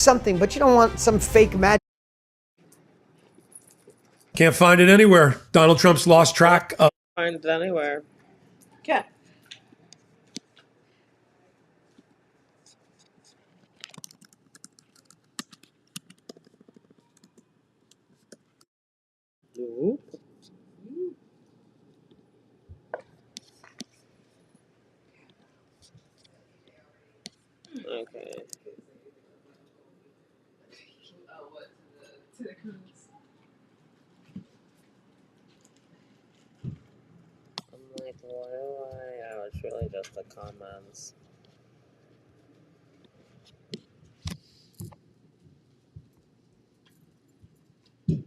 something, but you don't want some fake magic. Can't find it anywhere. Donald Trump's lost track of. Find it anywhere. Okay. Nope. Okay. I'm like, what do I? Oh, it's really just the comments.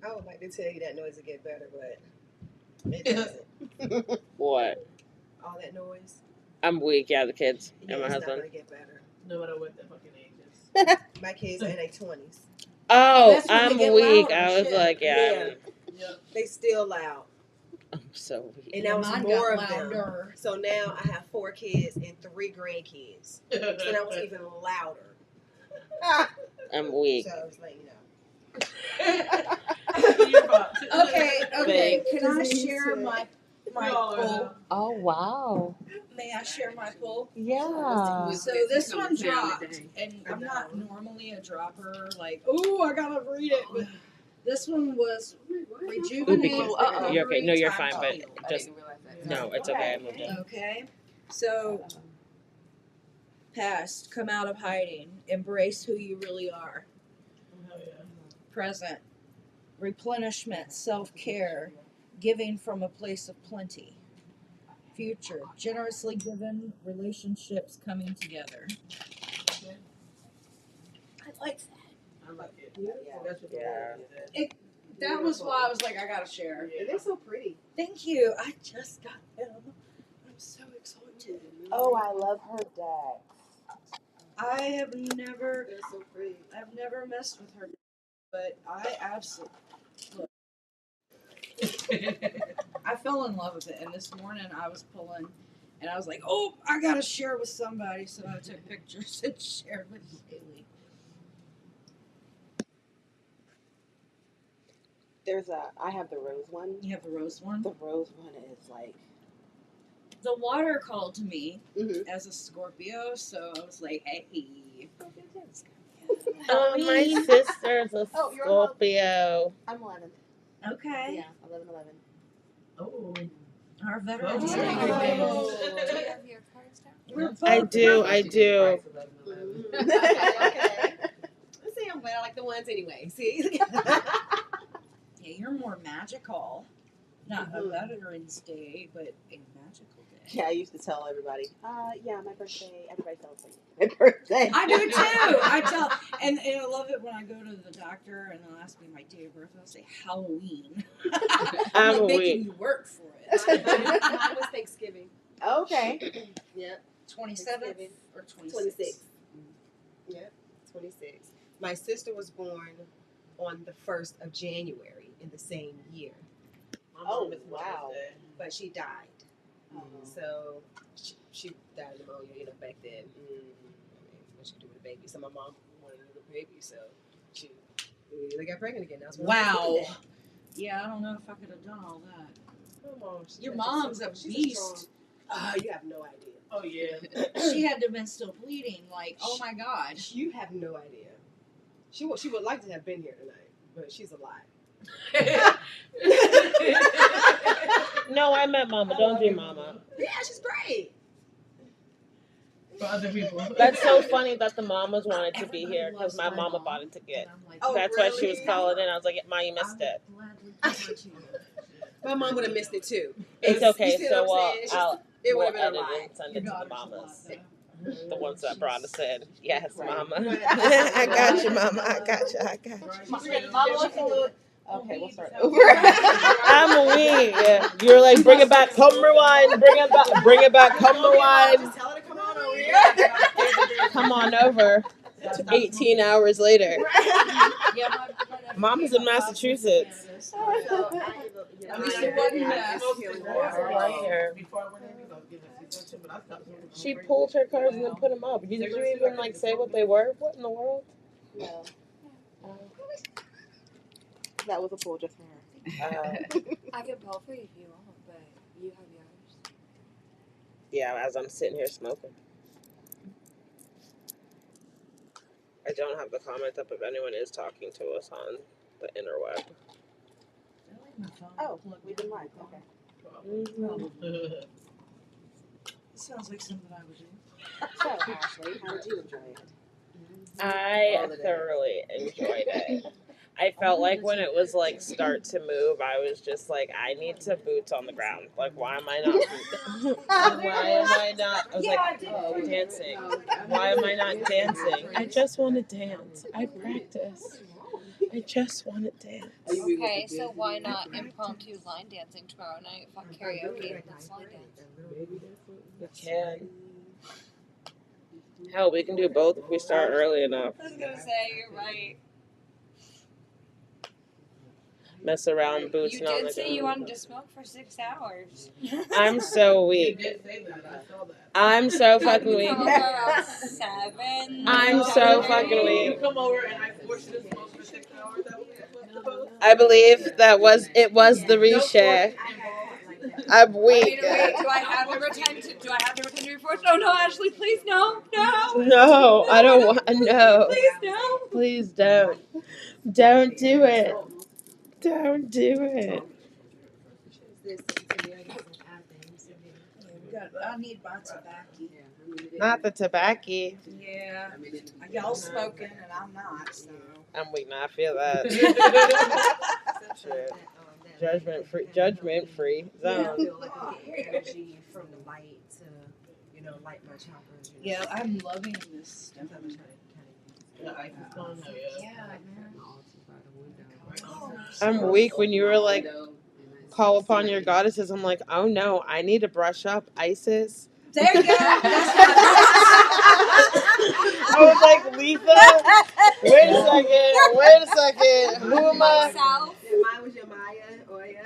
I would like to tell you that noise will get better, but it doesn't. What? All that noise. I'm weak. Yeah, the kids Yeah, and my it's husband. not gonna get better. No matter what the fucking age is. My kids are in their 20s. Oh, That's when they I'm get weak. louder, I was shit. like, yeah. Yep. They still loud. I'm so weak. And that was Mine more got of them. louder. So now I have 4 kids and 3 grandkids. So that was even louder. I'm weak. So I was like, you know. Okay. Can I share my poll? Oh wow. May I share my poll? Yeah. So this one dropped, and I'm not normally a dropper. Like, oh, I gotta read it. But this one was rejuvenate. You're okay. No, you're Time fine. to But heal. just no, it's okay. I moved it. Okay. So, past, come out of hiding, embrace who you really are. Present, replenishment, self-care, giving from a place of plenty. Future, generously given, relationships coming together. I like that. I like it. That's what Yeah. That was why I was like, I gotta share. They're so pretty. Thank you. I just got them. I'm so excited. Oh, I love her deck. I have never, They're so pretty. I've never messed with her, but I absolutely. Look. I fell in love with it, and this morning I was pulling, and I was like, "Oh, I gotta share with somebody," so I took pictures and shared with Haley. I have the rose one. You have the rose one. The rose one is like. The water called to me Mhm. as a Scorpio, so I was like, "Hey." Oh, my sister's a Oh, you're a Scorpio. I'm 11. Okay. Yeah, 11. Oh. Our veterans. Oh. Day. Oh. Do you have your cards down? I do. Okay. Let's see, I'm glad I like the ones anyway. See? Yeah, you're more magical. Not a Veterans Day, but a magical day. Yeah, I used to tell everybody, yeah, my birthday. Everybody celebrates my birthday. I do too. I tell, and I love it when I go to the doctor and they'll ask me my date of birth. I'll say Halloween. I'm like making weak. you work for it. Mine was Thanksgiving. Okay. Yep. 27th or 26th. 26. Yep. 26. My sister was born on the 1st of January in the same year, Oh, wow. but she died. Mhm. So she died of pneumonia, back then. I mean, what she do with a baby? So my mom wanted a little baby, so she immediately got pregnant again. That's when I was Wow. looking at. Yeah, I don't know if I could have done all that. My mom, she's Your just mom's so- a she's beast. you have no idea. Oh yeah. She had to have been still bleeding. Like, oh my god. You have no idea. She would like to have been here tonight, but she's alive. No, I met Mama. Don't do Mama. Yeah, she's great. For other people. That's so funny that the mamas wanted to be here because my mama bought a ticket. Oh, That's why she was really? calling in. I was like, Ma, you missed it. My mom would have missed it too. It's You okay. see So what I'm saying? It's just- it would we'll have been edit a it lie. and send it to the mamas. The ones that brought us in. Yes, Right. Mama. I got you, Mama. I got you. Okay, we'll start over. I'm weak. You're like, bring it back, come rewind, bring it back, come rewind. Just tell her to come on over here. Come on over. 18 hours later. Yeah, Mom's in Massachusetts. At least it wasn't Right here. She pulled her cards and then put them up. Did you even like say what they were? What in the world? No. That was a pull just for her. I could pull for you if you want, but you have yours. Yeah, as I'm sitting here smoking. I don't have the comment up if anyone is talking to us on the interweb. Oh, we did live. Okay. Sounds like something I would do. So, Ashley, how did you enjoy it? I thoroughly enjoyed it. I felt like when it was like start to move, I was just like, I need to boots on the ground. Like, why am I not? Why am I not? I was like, oh, dancing. Why am I not dancing? I just want to dance. I practice. I just want to dance. Okay, so why not impromptu line dancing tomorrow night? Fuck karaoke, let's line dance. We can. Hell, we can do both if we start early enough. I was gonna say, you're right. Mess around, You boots on the did say ground. you wanted to smoke for 6 hours. I'm so weak. I'm so fucking You weak. come over around 7. I'm so fucking You weak. come over and I force you to smoke for 6 hours. I believe it was the reshare. I'm weak. Do I have to pretend to be forced? Oh no, Ashley, please no. No, I don't want. No, Please no. please don't. Don't do it. Don't do it. I need my tobacco. Not the tobacco. Yeah. Y'all smoking and I'm not, so. I'm weak now. I feel that. Shit. Judgment free I zone. feel like I get energy from the light to, light my choppers. Yeah, I'm loving this stuff. I'm weak when you were like, call upon your goddesses. I'm like, oh no, I need to brush up. ISIS. There you go. I was like, Letha, wait a second. Who am I? South. Mine was your Maya, Oya.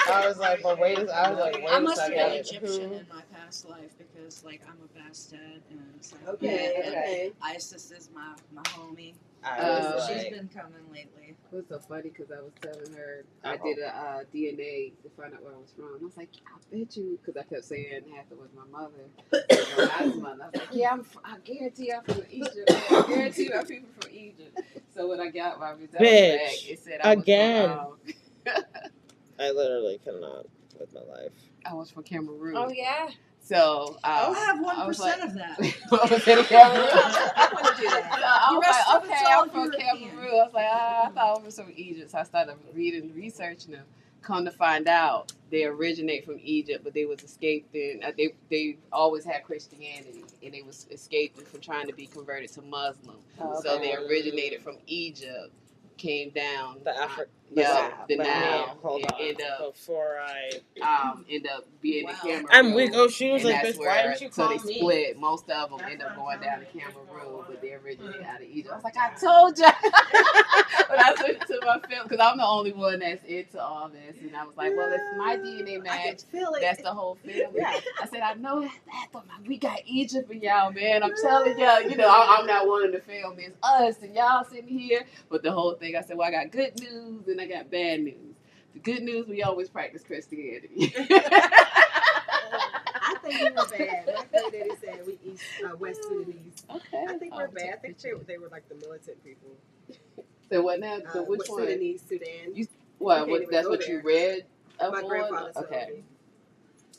I was like, but wait a I must have been second. Egyptian in my past life because, like, I'm a Bastet and so Okay. Isis is my homie. I was She's like, been coming lately. It was so funny because I was telling her I did a DNA to find out where I was from. I was like, I bet you, because I kept saying half it was my mother, my dad's mother. I was like, yeah, I guarantee I'm from Egypt. I guarantee my people from Egypt. So when I got my results back, it said I was again. from, I literally cannot with my life. I was from Cameroon. Oh yeah. So I'll have I was 1% like, of that. I was in Cameroon. I want to do that. So I The was rest like, of it's okay, all I'm from European. Cameroon. I was like, I thought I was from Egypt. So I started researching them. Come to find out, they originate from Egypt, but they was escaping. They always had Christianity, and they was escaping from trying to be converted to Muslim. Oh, So okay. they originated from Egypt, came down. The Africa. The Nile. Hold on. End up Before I. end up being Wow. in Cameroon. I'm weak. Oh, she was And like, that's bitch, why where, didn't you so call they me? split. Most of them end up going down to Cameroon, but they originate out of Egypt. I was like, I told you. But I took it to my family because I'm the only one that's into all this, and I was like, well, if my DNA I match, can feel it. that's the whole family. I said, I know that, but we got Egypt in y'all, man. I'm telling y'all, I'm not one of the family. It's us and y'all sitting here. But the whole thing, I said, well, I got good news and I got bad news. The good news, we always practice Christianity. I think we were bad. My granddaddy said we East, West Sudanese. Okay. I think we're bad. I think they were like the militant people. So what now? So which West one? Sudanese, Sudan. What? even That's go what there. you read? My grandfather told Okay. me.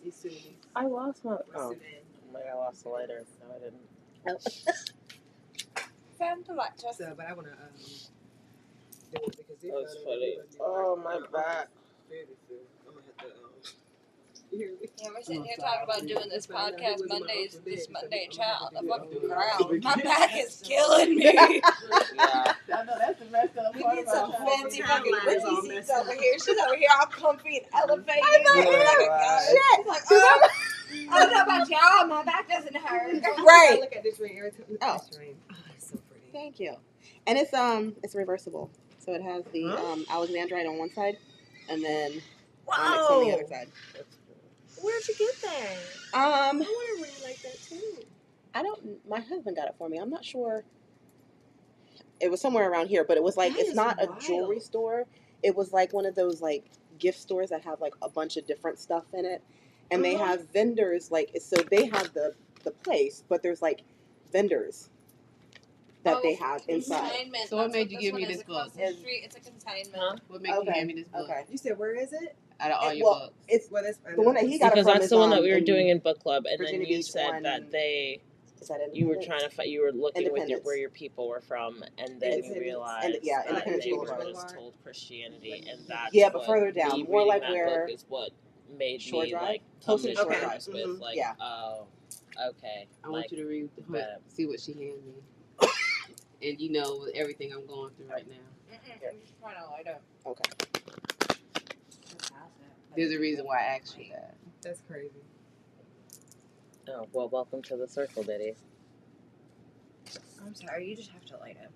East Sudanese. I lost my. West Oh, Sudan. I lost the lighter. No, I didn't. Found the lighter. So, but I want to do it because That was funny. Oh, my back. I'm gonna have to you hear me? Yeah, we're sitting here talking about doing this podcast this Monday chat on the fucking ground. My back is killing me. Yeah. I know that's the best of We part need some about fancy Timeline fucking is all witchy seats messed over here. She's over here all comfy and elevated. know, Like a right? She's like, oh, I don't know about y'all. My back doesn't hurt. Right. Look at this ring every time. Look at this ring. Oh, it's so pretty. Thank you. And it's reversible. So it has the alexandrite on one side and then onyx on the other side. Where'd you get that? I want a ring like that too. My husband got it for me. I'm not sure It was somewhere around here, but it was like That it's is not a wild. jewelry store. It was like one of those like gift stores that have like a bunch of different stuff in it, and they have vendors like so they have the place, but there's like vendors that they have inside. Consignment. So what That's made you this give one me is this across book? the street. It's a consignment. What made you hand me this book? Okay. You said where is it? Out of all your Well, books. it's Well, that's the one that he got Because it from that's is, the one that we were in doing in book club, and Virginia then you Beach said on- that they Is that you were Independence? trying to you were looking with Independence. where your people were from, and then you Independence. realized Yeah, that Independence they were Boulevard. just told Christianity, and that's Yeah, but what further down, me more reading like that where book is what made Shore me Drive? like Closer come to to Shore terms Drive. with Mhm. like Yeah. oh okay I like want you to read that. see what she handed me. And you know with everything I'm going through right now. I'm just trying to light up. Okay. There's a reason why I asked you that. That's crazy. Oh well, welcome to the circle, Diddy. I'm sorry, you just have to light up.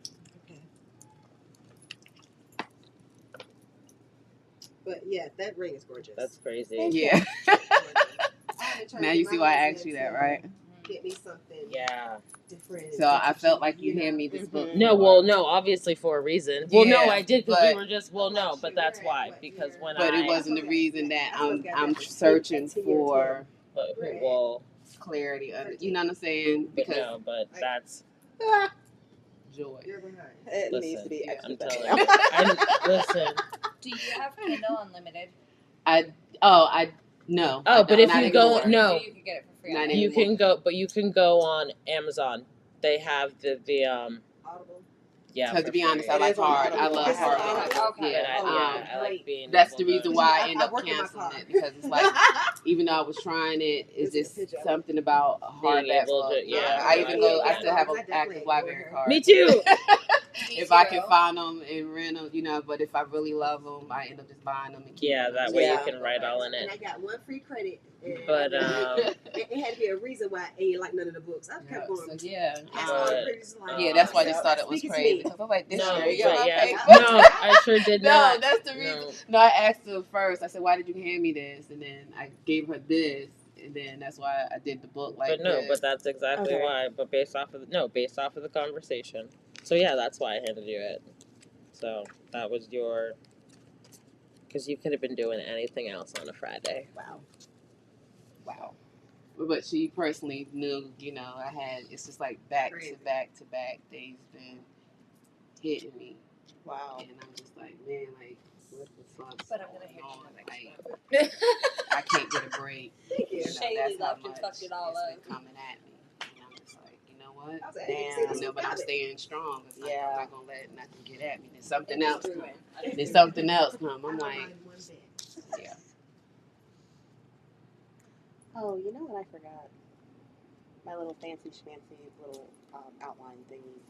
But yeah, that ring is gorgeous. That's crazy. Yeah. Gorgeous. Now you see why I asked you that, right? Get me something Yeah. different. So I felt like you hand me this book. No, well, no, obviously for a reason. Well, no, Yeah, I did because we but- were just no, but that's why because when But it wasn't the reason that I'm searching for But well, clarity. You know what I'm saying? but Because no, but that's joy. You're behind. It Listen, needs to be extra I'm better. telling you. Listen. Do you have Kindle Unlimited? No. Oh, but if not you go anymore. no, You can get it for free. Not on you anymore. can go, but you can go on Amazon. They have the Audible. yeah. Because for to be honest, free. I like is on hard. I Audible. love It's on hard books. Audible. Okay. But I great. like being. That's able the to- reason why I end I up work in my canceling car. it because it's like even though I was trying it, it's It's a just picture. something about a Being hardback able book. to- yeah, I even go. I yeah. still have an I definitely active go library here. card. Me too. Me If I too. can find them and rent them, you know. But if I really love them, I end up just buying them and keep Yeah, them. that way Yeah. you can write all in And it. I got one free credit. And But it had to be a reason why I ain't like none of the books. I kept going. So yeah, That's all But, the credits like. yeah, that's why I just Yeah. thought it was Speaking to crazy me. because I was like, this No, shit but on yeah, paper. no, I sure did No, not. that's the reason. No. No, I asked her first. I said, "Why did you hand me this?" And then I gave her this, and then that's why I did the book like But no, this. but that's exactly Okay. why. But based off of the conversation. So yeah, that's why I handed you it. So that was your. Because you could have been doing anything else on a Friday. Wow. But she personally knew, you know, I had. It's just like back Crazy. to back to back. They've been hitting me, Wow. and I'm just like, man, like, what the fuck's But I'm gonna going hit you on? next Like, time. I can't get a break. Thank you. You know, Shaylee that's how left and much fucked it all it's up. been coming at me. And I'm just like, you know what? I was like, Damn. You know, but I'm staying strong. It's like, Yeah. I'm not gonna let nothing get at me. There's something else come. There's something else come. I'm like, yeah. Oh, you know what I forgot? My little fancy schmancy little outline thingy.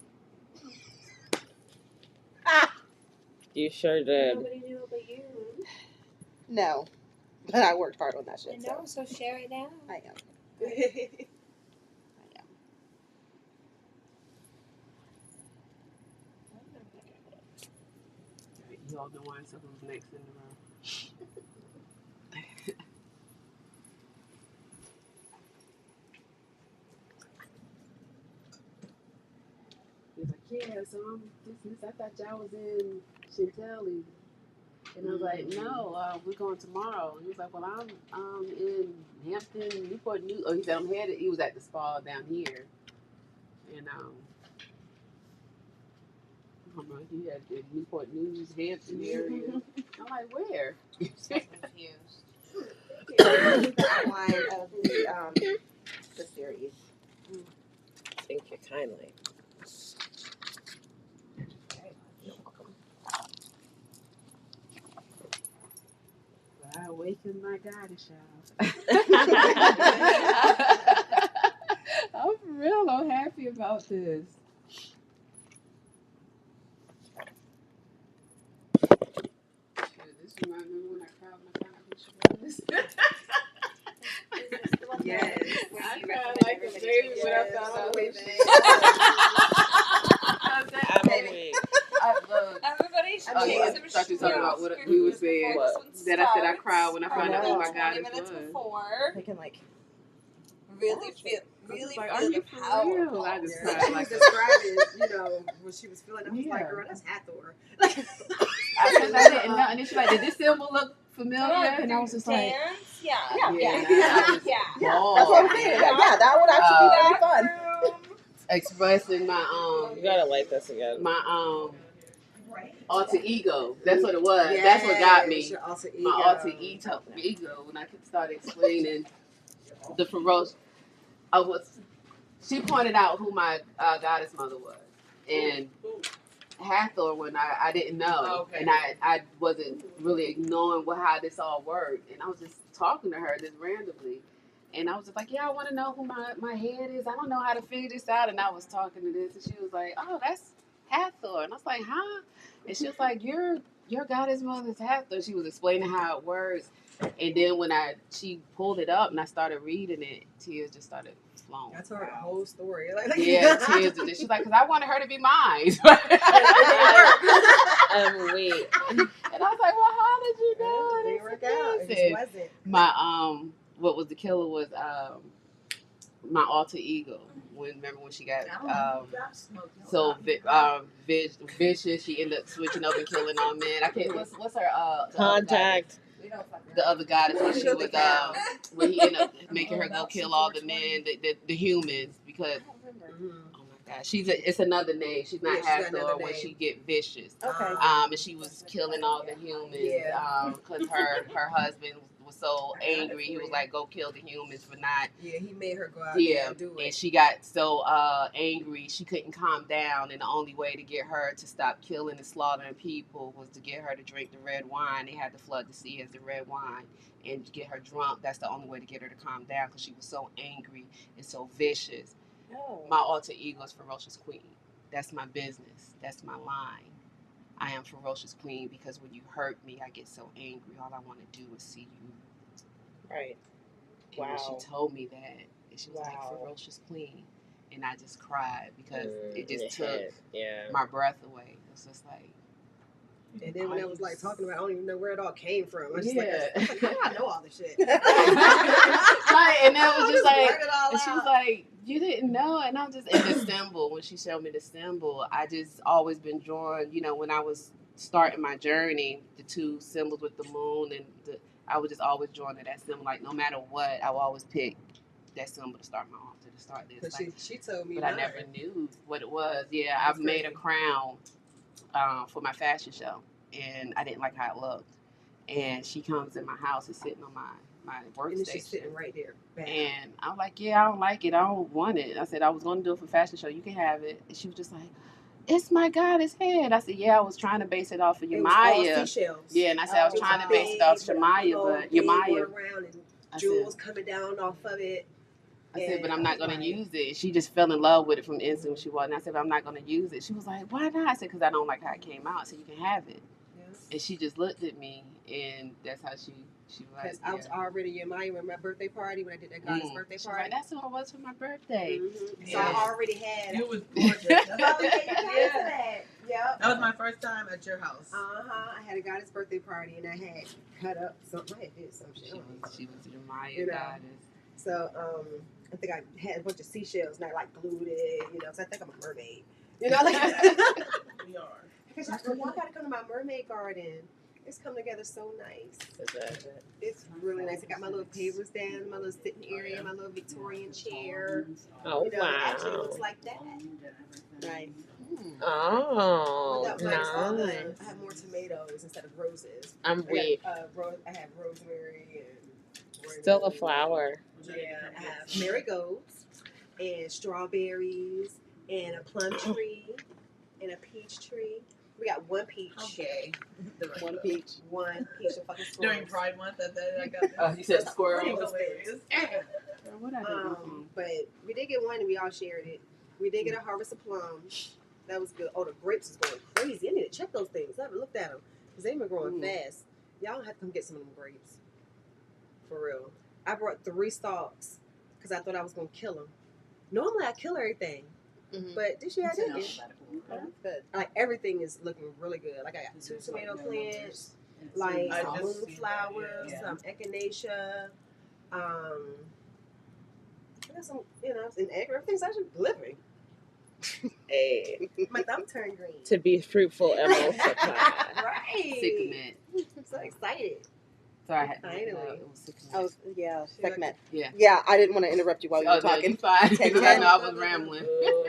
You sure did. Nobody knew it but you. No, but I worked hard on that I shit. know, so share it now. I am. You all been wanting to who's next in the room. He's like, yeah, so I'm I thought y'all was in Chantilly. And I was like, no, we're going tomorrow. And he was like, well, I'm in Hampton, Newport News. Oh, he said, I'm headed. He was at the spa down here. And I'm like, he had the Newport News, Hampton area. I'm like, where? I'm confused. The outline of the series. Thank you kindly. I awakened my goddess, y'all. I'm for real. I'm happy about this. This reminds me when I cried when I found out who she was. Yes. I cried like a baby when I found out who she I'm awake. Everybody should Oh, take yeah. some I thought you were talking about what shrooms he was saying. before this one That I said I starts. cried when I found out who my Probably goddess 20 minutes was. before. They can like Really feel really like, are feel you the for power. real? I just Yeah, cried she was like a describing, what she was feeling. I was like, Yeah. girl, that's Hathor. I didn't know. And then she's like, did this symbol look familiar? And I was just like, Dance? Yeah. Yeah. yeah. Yeah. I just Yeah. Yeah, that's what I'm saying. Like, yeah, that would actually be very fun. expressing my You gotta light this again. alter ego. That's what it was. That's what got me. Your alter ego. My alter ego when I started explaining the ferocious. She pointed out who my goddess mother was, and Hathor when I didn't know, and I wasn't really knowing how this all worked, and I was just talking to her just randomly, and I was just like, yeah, I want to know who my head is. I don't know how to figure this out, and I was talking to this, and she was like, oh, that's Hathor, and I was like, huh? And she was like, your goddess mother's Hathor. She was explaining how it works, and then when she pulled it up and I started reading it, tears just started flowing. I told her the whole story. Yeah, tears. She's like, because I wanted her to be mine. Wait. And I was like, well, how did you know? It didn't work out. It just wasn't. My what was the killer was my alter ego. Remember when she got so vicious, she ended up switching up and killing all men. I can't. What's her Contact. The other goddess when she was when he ended up making her go kill all the men, the humans because. Oh my God, it's another name. She's not Hathor when she get vicious. Okay. And she was killing all the humans. Because her husband was so angry. He was like, go kill the humans for not. Yeah, he made her go out there and do it. And she got so angry she couldn't calm down, and the only way to get her to stop killing and slaughtering people was to get her to drink the red wine. They had to flood the sea as the red wine and get her drunk. That's the only way to get her to calm down because she was so angry and so vicious. My alter ego is Ferocious Queen. That's my business. That's my line. I am Ferocious Queen because when you hurt me, I get so angry. All I want to do is see you. Right. And Wow. when she told me that, and she was like, Ferocious Queen. And I just cried because it just took my breath away. It was just like. And then when I was like talking about, I don't even know where it all came from. I was just like, how do I know all this shit? And that was just like, and she was like, you didn't know? And I'm just, and the symbol, when she showed me the symbol, I just always been drawn, when I was starting my journey, the two symbols with the moon and I was just always drawn to that symbol. Like, no matter what, I would always pick that symbol to start my altar, to start this. Like, she told me but I never knew what it was. Yeah, I've made a crown for my fashion show. And I didn't like how it looked. And she comes in my house and sitting on my workstation. And she's sitting right there. Bam. And I'm like, yeah, I don't like it. I don't want it. I said, I was going to do it for fashion show. You can have it. And she was just like, it's my goddess head. I said, yeah, I was trying to base it off of Yemaya. Yeah, and I said, I was trying to base it off Shemaya, but Yemaya. Around and jewels coming down off of it. I said, but I'm not going to use it. She just fell in love with it from the instant when she walked in. I said, but I'm not going to use it. She was like, why not? I said, because I don't like how it came out. I said, you can have it. Yes. And she just looked at me, and that's how she was like, because I was already in my birthday party when I did that goddess birthday party. Like, that's who I was for my birthday. Mm-hmm. So I already had. It was gorgeous. Yep. That was my first time at your house. I had a goddess birthday party, and I had cut up something. I had did some shit. She was your Maya goddess. So I think I had a bunch of seashells, and I like glued it. So I think I'm a mermaid. Like We are. because y'all gotta come to my mermaid garden. It's come together so nice. It's really nice. I got my little tables down, my little sitting area, my little Victorian chair. Oh, wow. It actually looks like that. Right. Oh, nice. I have more tomatoes instead of roses. I'm weak. I have rosemary and still a flower. Yeah, I have marigolds and strawberries and a plum tree and a peach tree. We got one peach. Okay. One peach of fucking squirrels. During Pride Month, I got you said squirrels. But we did get one and we all shared it. We did get a harvest of plums. That was good. Oh, the grapes is going crazy. I need to check those things. I haven't looked at them because they've been growing fast. Y'all have to come get some of them grapes. For real. I brought 3 stalks because I thought I was going to kill them. Normally I kill everything. But this year I didn't. Good. Like everything is looking really good. Like I got 2 tomato plants, like some moonflowers, some echinacea. I got some, in Akron, everything's actually delivering. Hey, My thumb turned green. to be fruitful and multiply. Right. Sycament. I'm so excited. Sorry, I had Finally. it was sycament. Oh, yeah, segment. Yeah. Yeah, I didn't want to interrupt you while you were No, talking. you fine. 10, I know I was rambling. Ooh,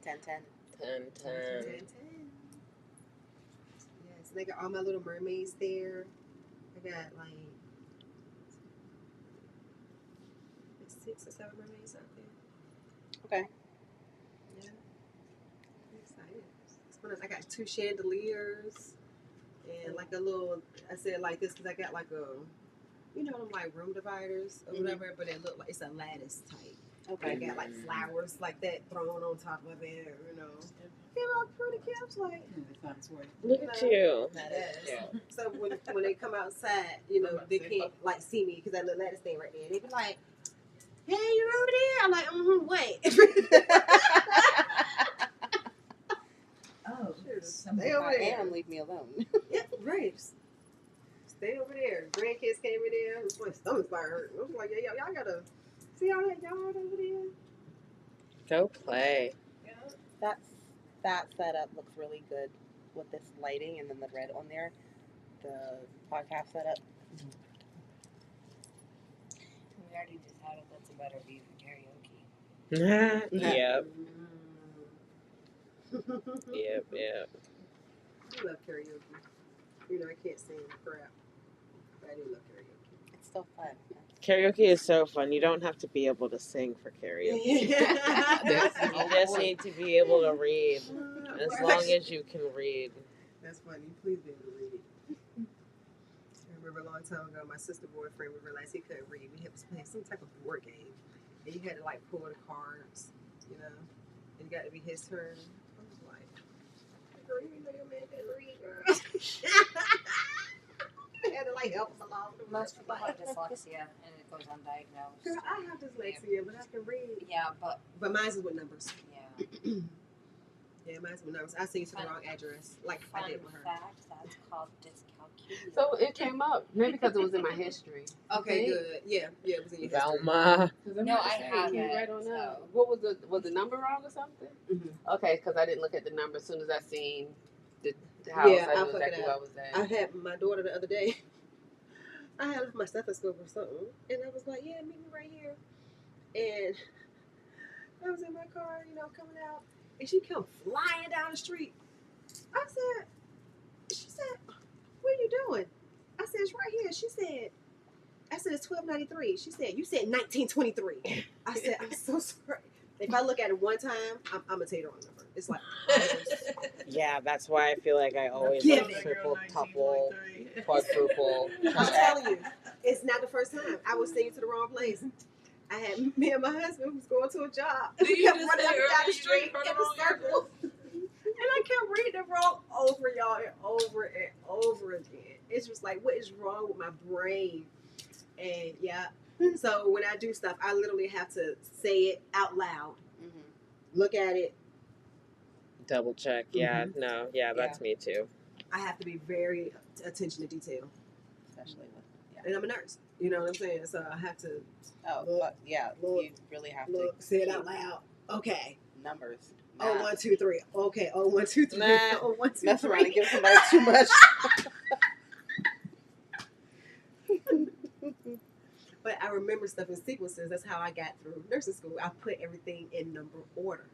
10, 10. 10, 10. 10. Yes, they got all my little mermaids there. I got like 6 or 7 mermaids out there. Okay. Yeah, I'm excited. It's fun. I got 2 chandeliers and like a little. I said like this because I got like a, them like room dividers or whatever, but it look like it's a lattice type. Okay. I got like flowers like that thrown on top of it, all pretty kids like. Look at you. Yes. So when they come outside, they can't like see me because that little lattice thing right there. They be like, "Hey, you're over there." I'm like, wait. Oh, Stay over there. And leave me alone. Yeah, right. Stay over there. Grandkids came in there. My stomach started hurting. I was like, yeah, y'all gotta see all that yard over there. Go play. That setup looks really good with this lighting and then the red on there. The podcast setup. We already decided that's a better view for karaoke. Yep. Mm. Yep. I love karaoke. I can't sing crap, but I do love karaoke. It's still fun. Karaoke is so fun. You don't have to be able to sing for karaoke. You just need to be able to read. As long as you can read. That's funny. Please be able to read. I remember a long time ago, my sister boyfriend, we realized he couldn't read. We had to play some type of board game. And you had to like pull the cards, and it got to be his turn. I was like, girl, you know your man can read, girl. I had to like help him along. Most people have dyslexia and it goes undiagnosed. Girl, I have dyslexia, but I can read. Yeah, but But mine's is with numbers. yeah. Yeah, mine's with numbers. I sent you to the wrong address, like I Fun did with her. fact, that's called dyscalculia. So it came up. Maybe because it was in my history. Okay, good. Yeah, it was in your history. Velma. No, I have You it, right on that. so. What was the number wrong or something? Mhm. Okay, because I didn't look at the number as soon as I seen the house. Yeah, I I'll knew fuck it exactly up. where I was at. I had my daughter the other day. I had left my stethoscope or something, and I was like, "Yeah, meet me right here." And I was in my car, coming out, and she come flying down the street. She said, "What are you doing?" I said, "It's right here." I said, "It's 1293." She said, "You said 1923." I said, "I'm so sorry." If I look at it one time, I'm gonna tell you the wrong number. It's like, Yeah, that's why I feel like I always Give like it. triple, tuple, quadruple. I'm telling you, it's not the first time. I was singing to the wrong place. I had me and my husband was going to a job. We kept running up and down the street in a circle. And I kept reading it wrong over, y'all, and over again. It's just like, what is wrong with my brain? And yeah, so when I do stuff, I literally have to say it out loud. Mm-hmm. Look at it. Double check. Yeah, no, yeah, that's me too. I have to be very attention to detail. Especially with, And I'm a nurse. You know what I'm saying? So I have to look, you really have to say it out loud. Okay. numbers. Oh, 1, 2, 3. Okay. Oh, 1, 2, 3. Nah. Oh, 1, 2, Mess 3. around and give somebody too much. But I remember stuff in sequences. That's how I got through nursing school. I put everything in number order.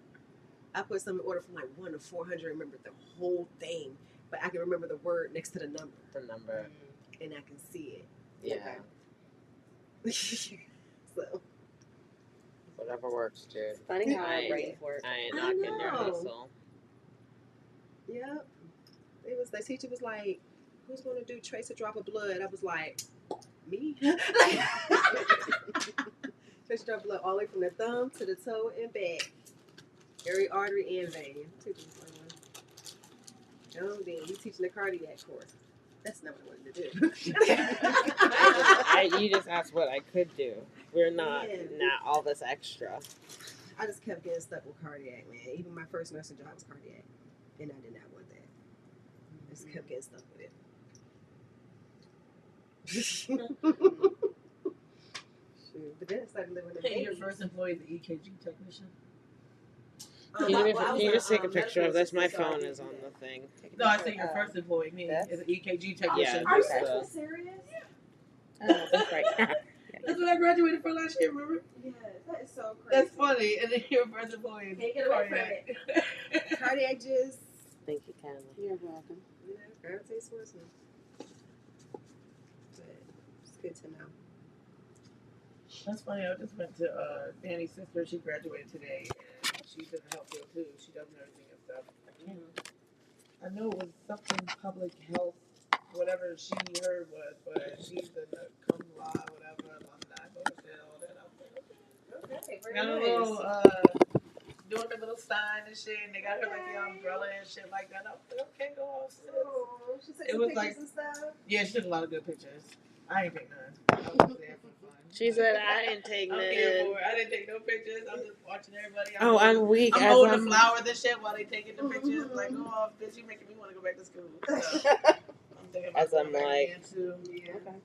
I put some in order from like 1 to 400. Remember the whole thing, but I can remember the word next to the number. The number. And I can see it. Yeah. So. Whatever works, dude. It's funny how our I brains work. ain't I knocking your know. hustle. Yep. The teacher was like, "Who's going to do trace a drop of blood?" I was like, "Me." Trace a drop of blood all the way from the thumb to the toe and back. Every artery and vein. Teacher was like, "Oh, then you teaching the cardiac course." That's not what I wanted to do. You just asked what I could do. We're not all this extra. I just kept getting stuck with cardiac, man. Even my first nursing job was cardiac, and I did not want that. I just kept getting stuck with it. Shoot. But then I started living with Hey, your babies. first employee is the EKG technician. Can you just take a picture of this? My phone is on the thing. No, I said your first employee, me, is an EKG technician. Yeah, Are you just actually serious? Oh, that's right. That's what I graduated from last year, remember? Yes, that is so crazy. That's funny. And then your first employee is Can't get away from cardiac. Cardiac just, Thank you, Kyla. You're welcome. you know, gravitates towards me. But it's good to know. That's funny. I just went to Danny's sister. She graduated today, and she's in the health field too. She does nursing and stuff. I know it was something public health, whatever she heard was, but she's in the cum laude, whatever, alumni, bullshit, all that. I was like, Okay, very got a nice. little, doing the little sign and shit, and they got her like the umbrella and shit like that. I was like, okay, go off, sis. Oh, she took It some was pictures like- and stuff. Yeah, she took a lot of good pictures. I ain't take none. I was just there for fun. She said I didn't take I'm here none. for it. I didn't take no pictures. I'm just watching everybody. Oh, I'm weak. I'm as holding I'm- the flowers and shit while they taking the pictures. Like, go off, bitch. You making me want to go back to school. So, I'm thinking about As I'm going back like- again, too. Yeah. Okay.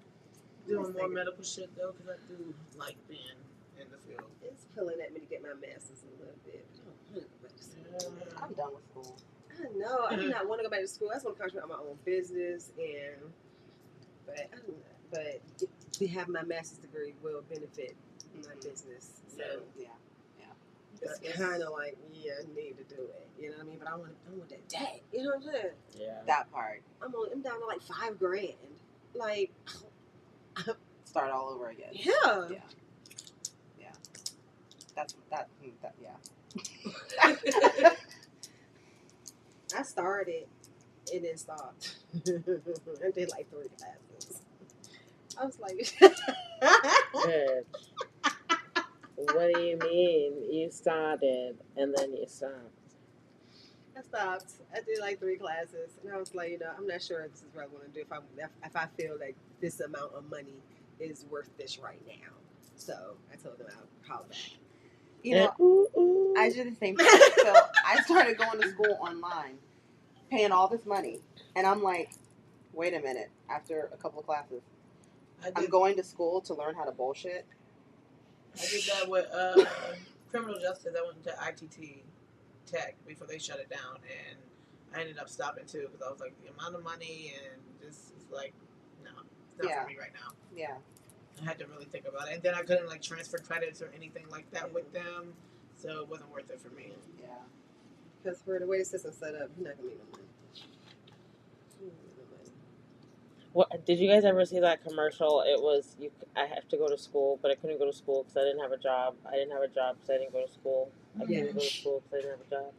Doing more medical shit though, because I do like being in the field. It's pulling at me to get my master's a little bit. I don't want to go back to school. I'm done with school. I know. I do not want to go back to school. I just want to concentrate on my own business, but to have my master's degree will benefit my business. So Yeah. it's kind of like, yeah, I need to do it. You know what I mean? But I want that debt. You know what I'm saying? Yeah. That part. I'm down to like $5,000. Like, Start all over again. yeah. Yeah. Yeah. That yeah. I started and then stopped. I did like 3 classes. I was like, Bitch. What do you mean? You started and then you stopped. I stopped. I did like 3 classes, and I was like, you know, I'm not sure if this is what I want to do. If I feel like this amount of money is worth this right now. So I told them I'll holler back. You know, Ooh. I did the same thing. So I started going to school online, paying all this money, and I'm like, wait a minute. After a couple of classes, I'm going to school to learn how to bullshit. I did that with criminal justice. I went to ITT Tech before they shut it down, and I ended up stopping too because I was like, the amount of money and this is like, no, it's not Yeah. for me right now. Yeah. I had to really think about it, and then I couldn't like transfer credits or anything like that with them, so it wasn't worth it for me. Yeah. Because for the way the system's set up, you're not gonna make no money. You're not gonna make no money. What did you guys ever see that commercial? It was I have to go to school, but I couldn't go to school because I didn't have a job. I didn't have a job because I didn't go to school. I couldn't go to school because I didn't have a job.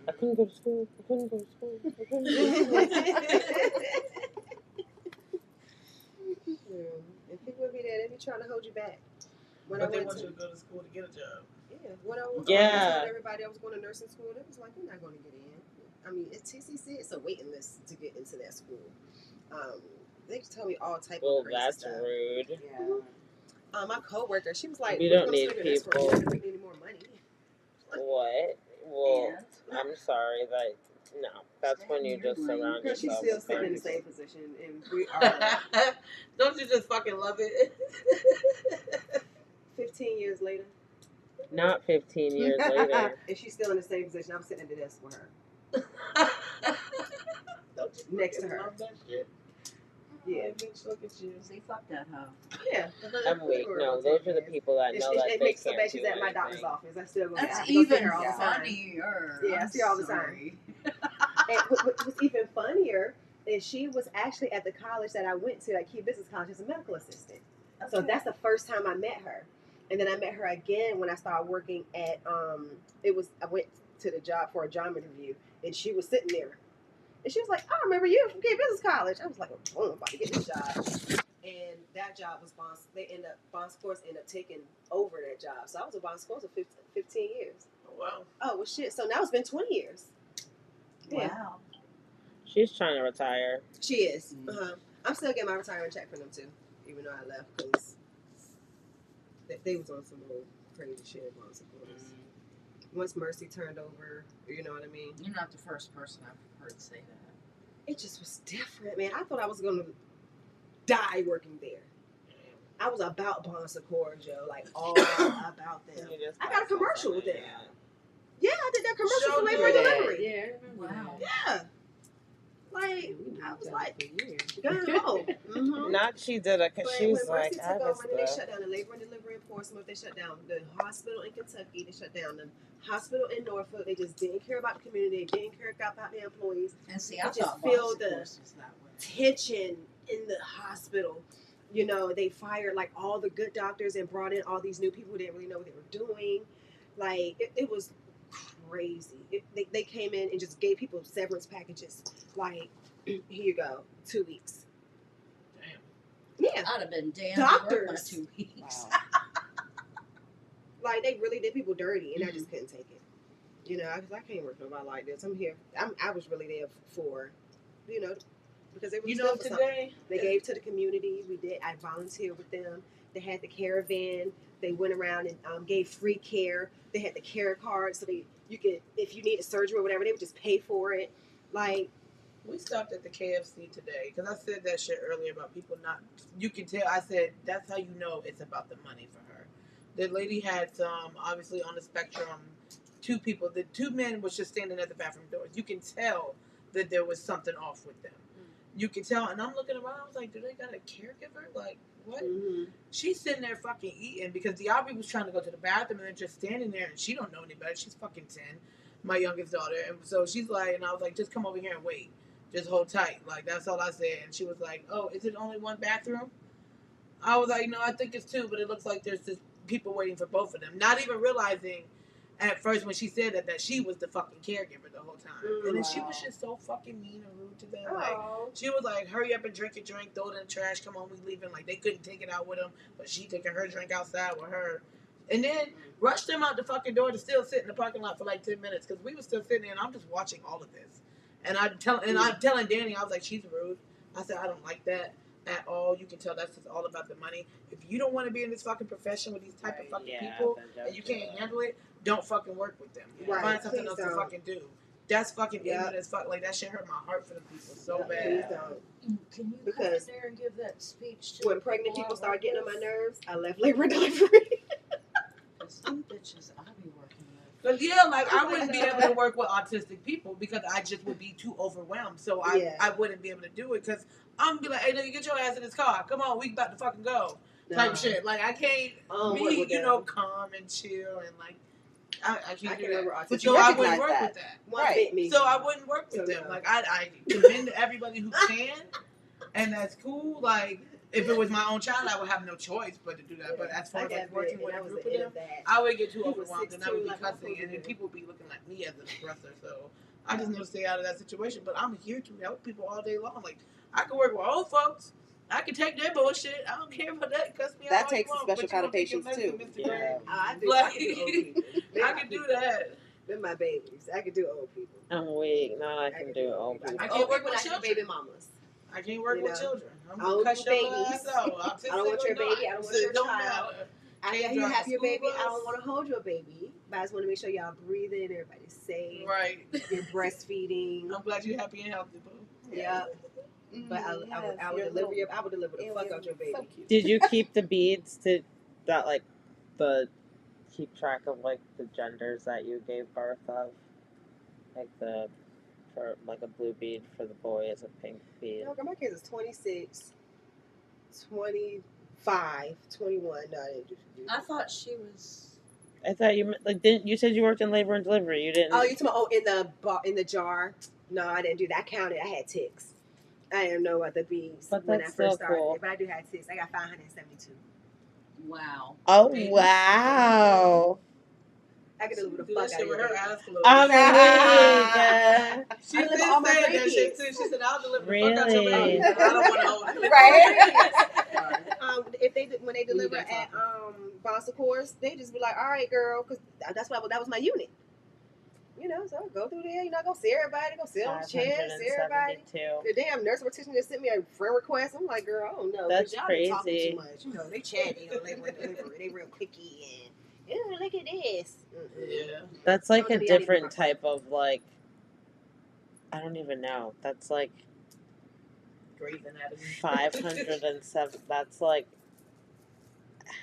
I couldn't go to school. I couldn't go to school. I couldn't go to school. And people would be there, they'd be trying to hold you back. When But they I went want to, you to go to school to get a job. yeah, when I was, Yeah. I told everybody I was going to nursing school, they was like, you're not going to get in. I mean, it's TCC, it's a waiting list to get into that school. They just tell me all type Well, of crazy that's stuff. rude. Yeah. My coworker, she was like, We "We're don't gonna need swing an escort. people. We're not gonna need any more money." What? Well, I'm sorry that no. That's when you just surround Girl, she's yourself still with sitting in the people. same position, and we are Don't you just fucking love it? 15 years later, Not 15 years later. and she's still in the same position. I'm sitting at the desk with her. Don't you Next to fucking her. love that shit? Yeah, Bitch, look at you. See, fuck that hoe. yeah. I'm weak. No, those are the people that know that It they makes so can't bad she's do at my doctor's anything. office. I still go. I That's go see even her all the time. funnier. Yeah, I I'm see her all the time. sorry. And what was even funnier is she was actually at the college that I went to, at Key Business College, as a medical assistant. So that's the first time I met her. And then I met her again when I started working at, I went to the job for a job interview, and she was sitting there. And she was like, I remember you from Key Business College. I was like, oh, I'm about to get this job. And that job was Bon Sports ended up taking over that job. So I was at Bon Sports for 15 years. Oh, wow. Oh, well, shit. So now it's been 20 years. Yeah. Wow. She's trying to retire. She is. I'm still getting my retirement check from them too, even though I left because they was on some old crazy shit on supporters. Once Mercy turned over, you know what I mean? You're not the first person I've heard say that. It just was different, man. I thought I was gonna die working there. I was about Bon Secours, Joe, like all about them. I got a commercial with them. Yeah, I did that commercial for labor and delivery. Yeah, I remember. Wow. Yeah. Like, I was like, gun ho. Mm-hmm. Not she did it because But she when was like, Mercy I took was over, and then they the. shut down the labor and delivery in Portsmouth. They shut down the hospital in Kentucky. They shut down the hospital in Norfolk. They just didn't care about the community. They didn't care about the employees. And see, You I could just thought feel Bonds, of the course, was that way. tension in the hospital. You know, they fired like all the good doctors and brought in all these new people who didn't really know what they were doing. Like, it was crazy. They came in and just gave people severance packages. Like, here you go, 2 weeks. Yeah. I'd have been damned Doctors. to work my 2 weeks. Wow. Like, they really did people dirty, and I just couldn't take it. You know, I can't work with nobody like this. I'm here. I was really there for, you know, because it was You know, good for something. today They gave to the community. I volunteered with them. They had the caravan. They went around and gave free care. They had the care card, so you could, if you needed surgery or whatever, they would just pay for it. Like, we stopped at the KFC today because I said that shit earlier about people not. You can tell. I said that's how you know it's about the money for her. The lady had some, obviously on the spectrum, 2 people. The 2 men was just standing at the bathroom doors. You can tell that there was something off with them. You can tell, and I'm looking around. I was like, do they got a caregiver? Like, what? mm-hmm. She's sitting there fucking eating because Diablo was trying to go to the bathroom and they're just standing there, and she don't know any better. She's fucking 10, my youngest daughter, and so she's like, and I was like, just come over here and wait. Just hold tight. Like, that's all I said. And she was like, oh, is it only 1 bathroom? I was like, no, I think it's 2, but it looks like there's just people waiting for both of them. Not even realizing at first when she said that she was the fucking caregiver the whole time. And then she was just so fucking mean and rude to them. Like, she was like, hurry up and drink your drink, throw it in the trash, come on, we leaving. Like, they couldn't take it out with them, but she taking her drink outside with her. And then rushed them out the fucking door to still sit in the parking lot for like 10 minutes because we were still sitting there and I'm just watching all of this. And I'm telling Danny, I was like, she's rude. I said, I don't like that at all. You can tell that's just all about the money. If you don't want to be in this fucking profession with these type of fucking people and you can't handle it, don't fucking work with them. Right. Find something Please else don't. to fucking do. That's fucking ignorant as fuck. Like, that shit hurt my heart for the people so Please bad. don't. Can you Because come in there and give that speech to When pregnant people I start work getting on with? my nerves, I left labor and delivery. Some bitches I be working with. Cause yeah, like I wouldn't be able to work with autistic people because I just would be too overwhelmed. So I wouldn't be able to do it because I'm gonna be like, hey, nigga, get your ass in this car. Come on, we about to fucking go. Type shit. Like I can't be, calm and chill and like I can't do that. But So I wouldn't work with that. Right. So I wouldn't work with them. Like I commend everybody who can, and that's cool. Like if it was my own child, I would have no choice but to do that. But as far as like working with a group of them, I would get too overwhelmed and I would be cussing, and then people would be looking at me as an aggressor. So I just know to stay out of that situation. But I'm here to help people all day long. Like I can work with old folks. I can take their bullshit. I don't care about that. Cuss me out. That all takes you a want, special but kind you of don't think patience you're too. messing with Mr. Greg. I can do old people. I can do that. They're my babies. I can do old people. I'm weak. No, I can do old people. I can't work with I can do children. baby mamas. I can't work with children. I'm I don't gonna do cut your babies. ass out. I don't want your baby. I don't want your Don't child. matter. I Can't know you drive have a your school baby. I bus. don't want to hold your baby. But I just want to make sure y'all breathing, everybody's safe. Right. You're breastfeeding. I'm glad you're happy and healthy, boo. Yeah. But I would deliver the fuck out your baby. So cute. Did you keep the beads to that keep track of like the genders that you gave birth of? Like for like a blue bead for the boys, a pink bead. No, my kids is 26, 25, 21. No, I didn't do I thought she was. I thought you didn't you said you worked in labor and delivery. You didn't. Oh, you talking about in the jar? No, I didn't do that. I counted. I had ticks. I didn't know about the bees But when I that's first still started. cool. But I do have ticks. I got 572. Wow. Oh Baby. wow! I could deliver the Do fuck that out shit of with your her baby. ass closed. I'm weak. She I did deliver all my say that grandkids. shit too. She said, "I'll deliver the fuck out your Really? baby." I don't want to hold you. Right. When they deliver at Bon Secours, they just be like, "All right, girl," because that was my unit. You know, so I go through there. You know, go see everybody, go sit on the chair, see everybody. 572. The damn nurse practitioner just sent me a friend request. I'm like, girl, I don't know. That's y'all be talking crazy. too much. You know, they chatty on labor and delivery. They real quickie and look at this. Yeah. That's like Don't a be out different even- type of like. I don't even know. That's like Grey's Anatomy. 507. That's like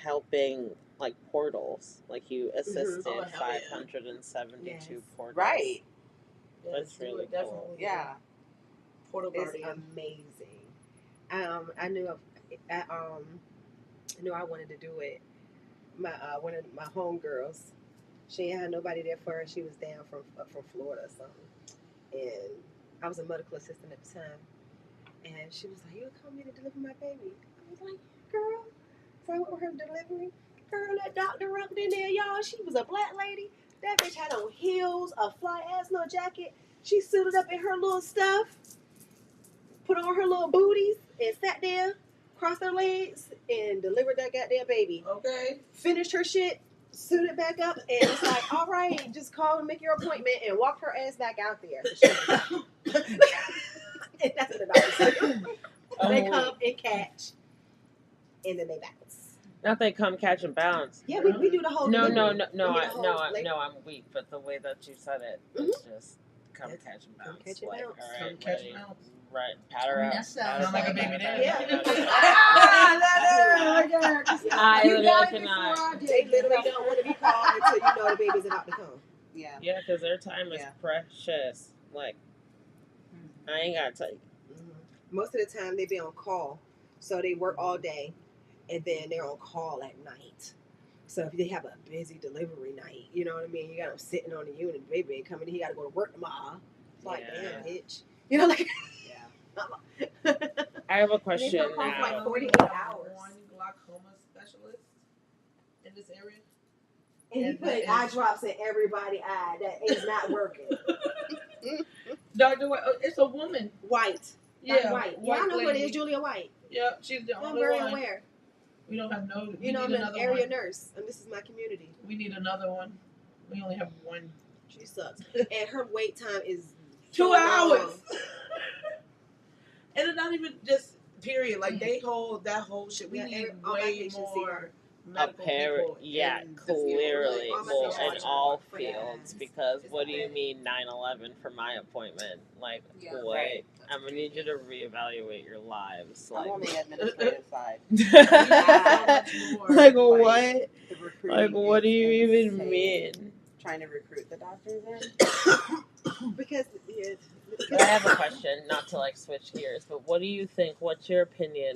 helping like portals. Like you assisted Oh, hell yeah. 572 Yes. portals. Right. That's do really it, definitely. cool. Yeah. Portal It's guardian. amazing. I knew I knew I wanted to do it. My one of my homegirls, she ain't had nobody there for her. She was down from Florida or something, and I was a medical assistant at the time. And she was like, "You come in to deliver my baby." I was like, "Girl," so I went with her delivery. Girl, that doctor up in there, y'all. She was a black lady. That bitch had on heels, a fly ass little jacket. She suited up in her little stuff, put on her little booties, and sat there, crossed her legs, and delivered that goddamn baby. Okay. Finished her shit, suited back up, and it's like, all right, just call and make your appointment, and walked her ass back out there. And that's what the doctor said. They come and catch, and then they bounce. Not they come catch and bounce. Yeah, we do the whole No, delivery. no, We get the whole labor. I'm weak. But the way that you said it, it's just come Yes. catch and Come bounce. catch and like, bounce. all right, Come catch ready, and bounce. right, pat her I mean, out. that sounds Sound like a baby daddy. I You literally got it cannot. before I did. They literally don't want to be called until you know the baby's about to come. Yeah. Yeah, because their time is Yeah. precious. Like, I ain't got to. Most of the time they be on call, so they work all day, and then they're on call at night. So if they have a busy delivery night, you know what I mean? You got them sitting on the unit, the baby ain't coming, he got to go to work tomorrow. It's like, Yeah. damn, bitch. You know, like. Yeah. I have a And question they don't call for now. like 48 We have hours. One glaucoma specialist in this area. And he And put that is- eye drops in everybody's eye that is not working. Dr. White, it's a woman. White. Yeah, White. Yeah, I know who it is, lady. Julia White. Yeah, she's the I'm only very one. aware. We don't have no. We You know, need I'm an another area one. nurse, and this is my community. We need another one. We only have one. She sucks. And her wait time is 2 so hours. long. And it's not even just period. Like they hold that whole shit. We Yeah, need all my way patients see more her. medical people. Yeah, in this clearly. field. all my Well, patients in watch all her. fields, because It's what do you bad. mean 9/11 for my appointment? Like, Yeah, what? right. I'm gonna need you to reevaluate your lives. I'm Like, on the administrative side. More. like Like, what? The recruiting Like, what do you is even insane. mean? Trying to recruit the doctors in. Because yeah, But I have a question, not to like switch gears, but what do you think? What's your opinion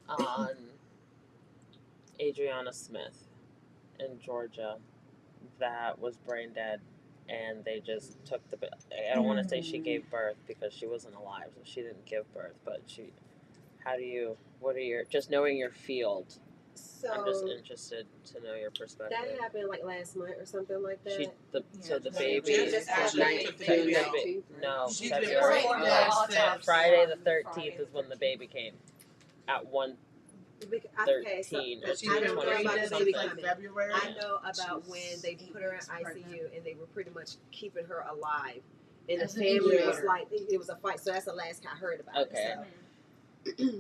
on Adriana Smith in Georgia that was brain dead, and they just took the? I don't want to say she gave birth because she wasn't alive, so she didn't give birth. But she, how do you? What are your just knowing your field? I'm just so interested to know your perspective. that happened like last month or something like that. So the Yeah, baby. Just so actually the- took the the- baby the out. ba- No, She's been February. pregnant Yeah. since Friday the 13th is when the baby came. At 1. Okay, so 13 but or She's I been don't know something. about pregnant the baby since like coming. February. I know about when they put her in ICU and they were pretty much keeping her alive. And the As an family was incubator. like, it was a fight. So that's the last I heard about Okay. it.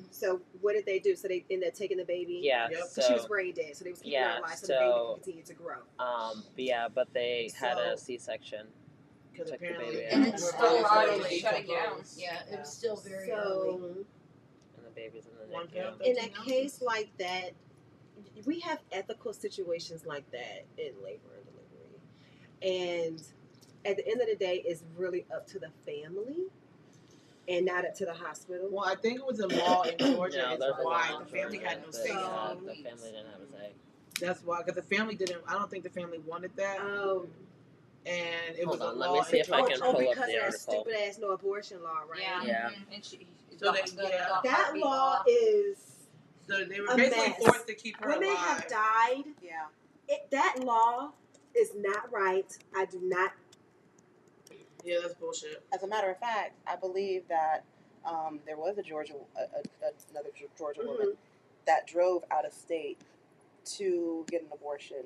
So what did they do? So they ended up taking the baby? Yeah, Yep. Because she was so brain dead. So they was keeping yeah, her alive so, so- the baby could continue to grow. but they had a So- C-section. Because Took the apparently, baby And out. it's her still body's early going to shutting down. decompose. Yeah, it was still very early. So And the baby's in the One NICU. pound. in a case like that, we have ethical situations like that in labor and delivery. And at the end of the day, it's really up to the family and not up to the hospital. Well, I think it was a law in Georgia. No, it's there's a why law in the family Georgia had no that say. So- the family didn't have a say. That's why, because the family didn't. I don't think the family wanted that, And it Hold was on, a let law me see in if I can Georgia. pull up because the of that article. stupid ass no abortion law, right? Yeah. Yeah. And she. So they- yeah. That law is So they were a basically mess. forced to keep her women alive. have died. Yeah. That law is not right. I do not. Yeah, that's bullshit. As a matter of fact, I believe that there was a Georgia, another Georgia woman that drove out of state to get an abortion.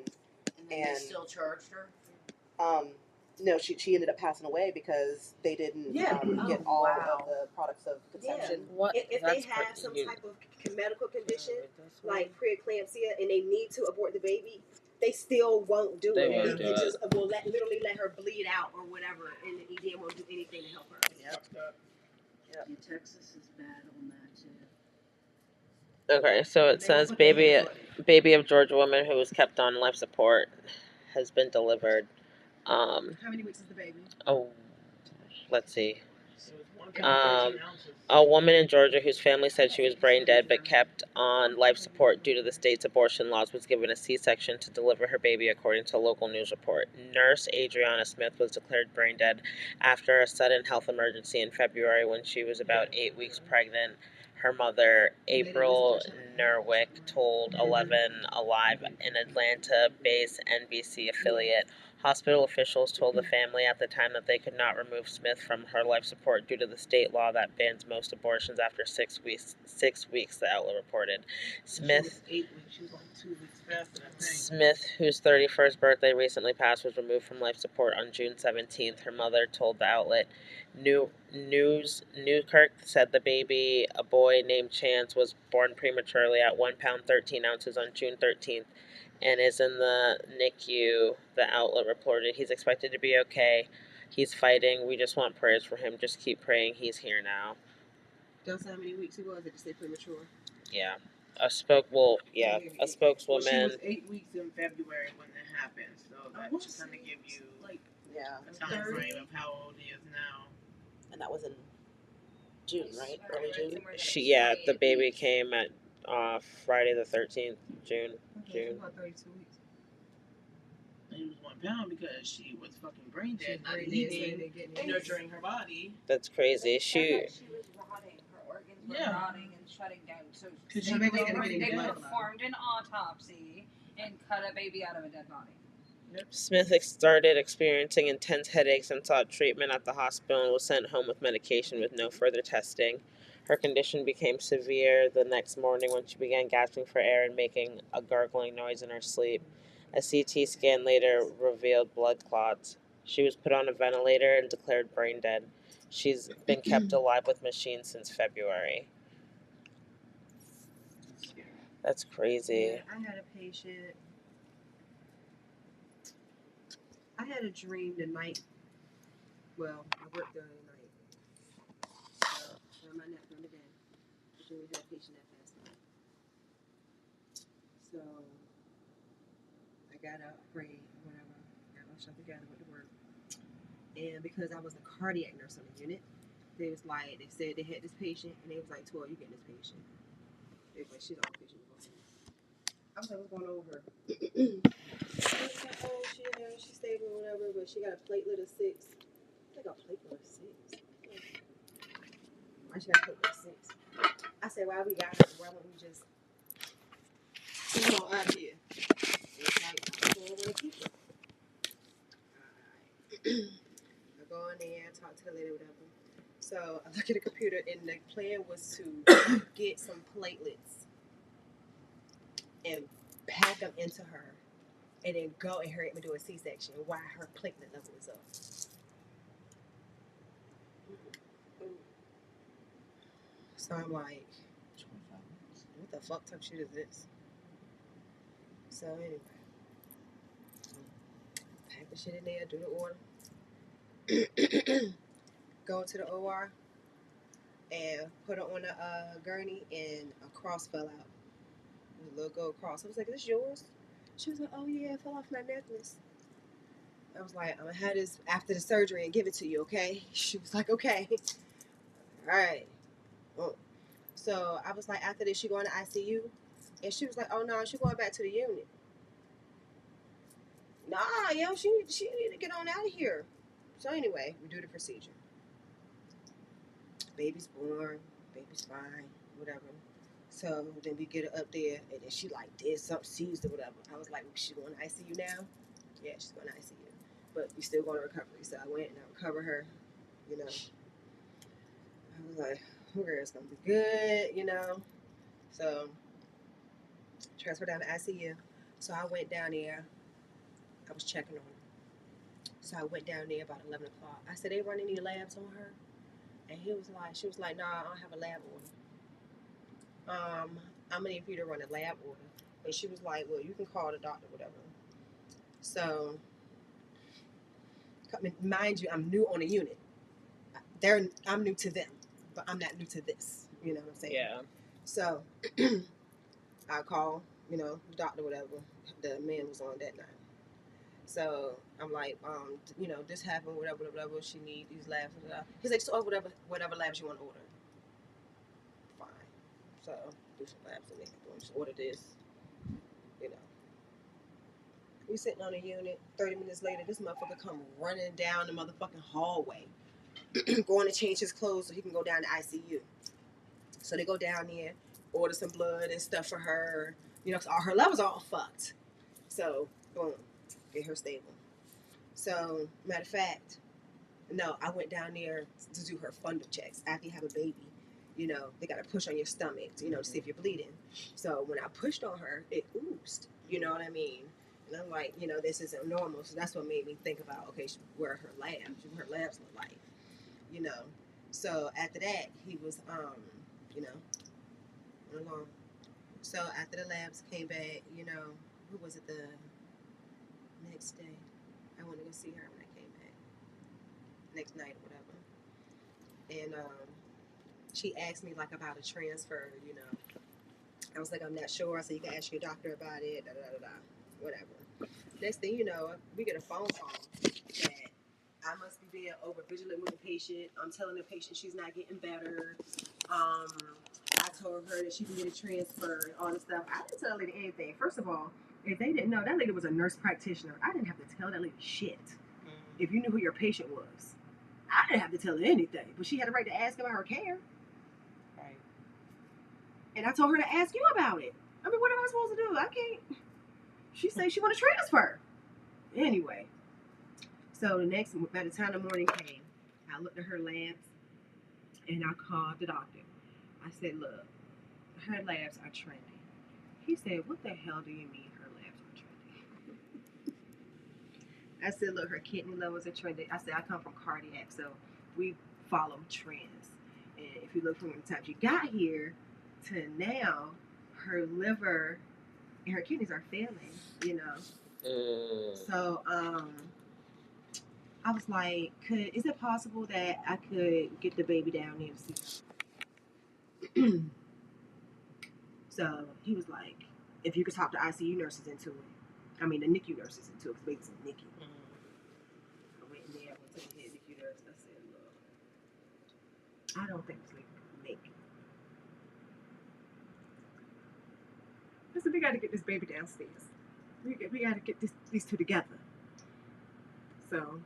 And then they And- still charged her. No, she ended up passing away because they didn't Yeah. get Oh, all wow. of the products of conception. What? If they That's have pretty- some you- type of medical condition This one? like preeclampsia and they need to abort the baby, they still won't do They it. won't do It it. just will literally let her bleed out or whatever, and the ED won't do anything to help her. Yep. In Texas is bad on that too. Okay, so it says baby of Georgia woman who was kept on life support has been delivered. How many weeks is the baby? Oh, let's see. It was 1 pound, 13 Um, ounces. a woman in Georgia whose family said she was brain dead but kept on life support due to the state's abortion laws was given a C-section to deliver her baby, according to a local news report. Nurse Adriana Smith was declared brain dead after a sudden health emergency in February when she was about 8 weeks pregnant. Her mother, April Nerwick, told 11 Alive, an Atlanta-based NBC affiliate. Hospital officials told the family at the time that they could not remove Smith from her life support due to the state law that bans most abortions after 6 weeks. 6 weeks, the outlet reported. Smith, 8 weeks. She was like 2 weeks faster, I think. Smith, whose 31st birthday recently passed, was removed from life support on June 17th. Her mother told the outlet. Newkirk said the baby, a boy named Chance, was born prematurely at 1 pound 13 ounces on June 13th and is in the NICU, the outlet reported. He's expected to be okay. He's fighting. We just want prayers for him. Just keep praying. He's here now. Don't say how many weeks he was. They just say premature. Yeah. A spokeswoman. Well, she was 8 weeks in February when it happened, so that should kind of give you Yeah. a time frame of how old he is now. And that was in June, right? Early June. The baby came at Friday the 13th, June. About 32 weeks. And he was 1 pound because she was fucking brain dead, not Brain dead, eating, getting nurturing her body. That's crazy. She was rotting. Her organs were rotting and shutting down. So Cause they she maybe was they they blood. performed an autopsy and cut a baby out of a dead body. Smith started experiencing intense headaches and sought treatment at the hospital and was sent home with medication with no further testing. Her condition became severe the next morning when she began gasping for air and making a gargling noise in her sleep. A CT scan later revealed blood clots. She was put on a ventilator and declared brain dead. She's been kept alive with machines since February. That's crazy. Yeah, I had a patient. I had a dream the night. Well, I worked during the night. So, I napped during the day. But then we had a patient that passed away. So, I got up, prayed, whatever. Got my stuff together, went to work. And because I was a cardiac nurse on the unit, they said they had this patient, and they was like, 12, you getting this patient. They was like, she's the only patient we're going to. I was like, what's going on with her? Oh, she's stable or whatever, but she got a platelet of 6. I got a platelet of 6. Why she got a platelet of 6? I said, why we got her? Why don't we just get her out of here? It's like, I don't want to keep her. Alright. I go in there, talk to the lady, whatever. So I look at the computer, and the plan was to get some platelets and pack them into her, and then go and hurry up and do a C-section while her platelet level is up. So I'm like, what the fuck type shit is this? So anyway, pack the shit in there, do the order, go to the OR, and put her on a gurney, and a cross fell out. A little gold cross. I was like, is this yours? She was like, oh yeah, it fell off my necklace. I was like, I'm gonna have this after the surgery and give it to you, okay? She was like, okay. Alright. So I was like, after this, she going to ICU? And she was like, oh no, she going back to the unit. Nah, yo, she need to get on out of here. So anyway, we do the procedure. Baby's born, baby's fine, whatever. So then we get her up there, and then she like did something, seized or whatever. I was like, she's going to ICU now? Yeah, she's going to ICU. But we still going to recovery. So I went and I recovered her, you know. I was like, okay, it's going to be good, you know. So transferred down to ICU. So I went down there. I was checking on her. So I went down there about 11 o'clock. I said, they run any labs on her? And she was like, nah, I don't have a lab order. I'm gonna need for you to run a lab order. And she was like, well, you can call the doctor, whatever. So, mind you, I'm new on the unit. I'm new to them, but I'm not new to this. You know what I'm saying? Yeah. So, I call, you know, doctor, whatever. The man was on that night. So I'm like, you know, this happened, whatever. She need these labs. Blah, blah. He's like, so whatever labs you want to order. Fine. So do some labs and then just order this. You know, we sitting on a unit. 30 minutes later, this motherfucker come running down the motherfucking hallway, going to change his clothes so he can go down to ICU. So they go down there, order some blood and stuff for her. You know, 'cause all her levels are all fucked. So boom, get her stable. So matter of fact, no, I went down there to do her fundal checks. After you have a baby, you know, they got to push on your stomach, you know, to see if you're bleeding. So when I pushed on her, it oozed. You know what I mean? And I'm like, you know, this isn't normal. So that's what made me think about, okay, where are her labs? What her labs look like, you know? So after that, he was, you know, went along. So after the labs came back, you know, who was it the next day? I went to go see her when I came back. Next night or whatever. And she asked me like about a transfer, you know. I was like, I'm not sure. I said, you can ask your doctor about it, whatever. Next thing you know, we get a phone call that I must be being over vigilant with the patient. I'm telling the patient she's not getting better. I told her that she can get a transfer and all this stuff. I didn't tell that lady anything. First of all, if they didn't know, that lady was a nurse practitioner. I didn't have to tell that lady shit. If you knew who your patient was, I didn't have to tell her anything. But she had the right to ask about her care. Right. And I told her to ask you about it. I mean, what am I supposed to do? I can't. She said she want to transfer. Anyway, so by the time the morning came, I looked at her labs and I called the doctor. I said, look, her labs are trending. He said, what the hell do you mean her labs are trending? I said, look, her kidney levels are trending. I said, I come from cardiac, so we follow trends. And if you look from the time she got here to now, her liver and her kidneys are failing, you know. So I was like, is it possible that I could get the baby down there to see? So he was like, if you could talk to ICU nurses into it. I mean, the NICU nurses into it, because baby's in NICU. I went in there, I went to the head NICU nurse, and I said, look, I don't think this lady can make it. I said, we got to get this baby downstairs. We got to get these two together. So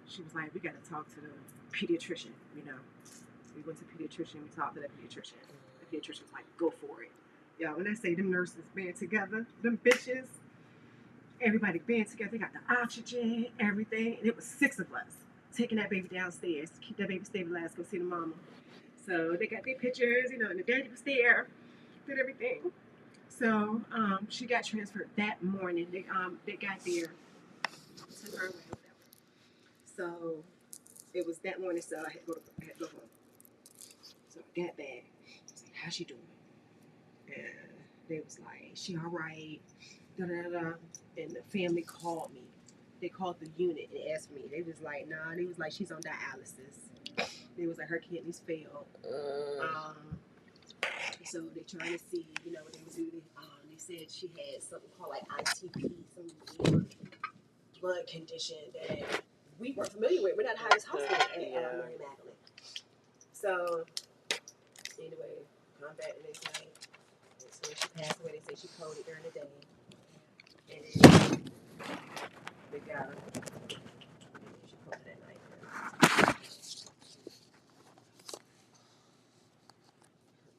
she was like, we got to talk to the pediatrician, you know. We went to the pediatrician, we talked to the pediatrician. The pediatrician was like, go for it. Yeah, when I say them nurses band together, them bitches, everybody band together, they got the oxygen, everything, and it was 6 of us taking that baby downstairs to keep that baby stabilized, go see the mama. So they got their pictures, you know, and the daddy was there, did everything. So she got transferred that morning. They got there, took her away, whatever. So it was that morning, so I had to go home. So I got back. I was like, how's she doing? And they was like, she all right, da da da. And the family called me. They called the unit and asked me. They was like, nah. They was like, she's on dialysis. They was like, her kidneys failed. So they trying to see, you know, what they would do. They said she had something called like ITP, some weird blood condition that we weren't familiar with. We're not the highest hospital at Mary Magdalene. So anyway, come back the next night. So when she passed away, they said she coded during the day. And then they got her. And then she coded at night.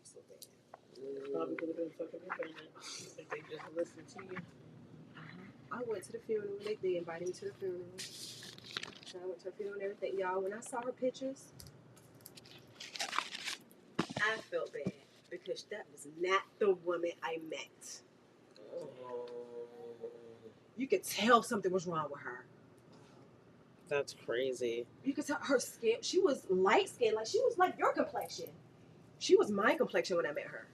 So bad. Probably could have been fucking independent if they just listened to you. I went to the funeral. They invited me to the funeral. So I went to the funeral and everything. Y'all, when I saw her pictures, I felt bad because that was not the woman I met. You could tell something was wrong with her. That's crazy. You could tell her skin. She was light skinned, like she was like your complexion. She was my complexion when I met her.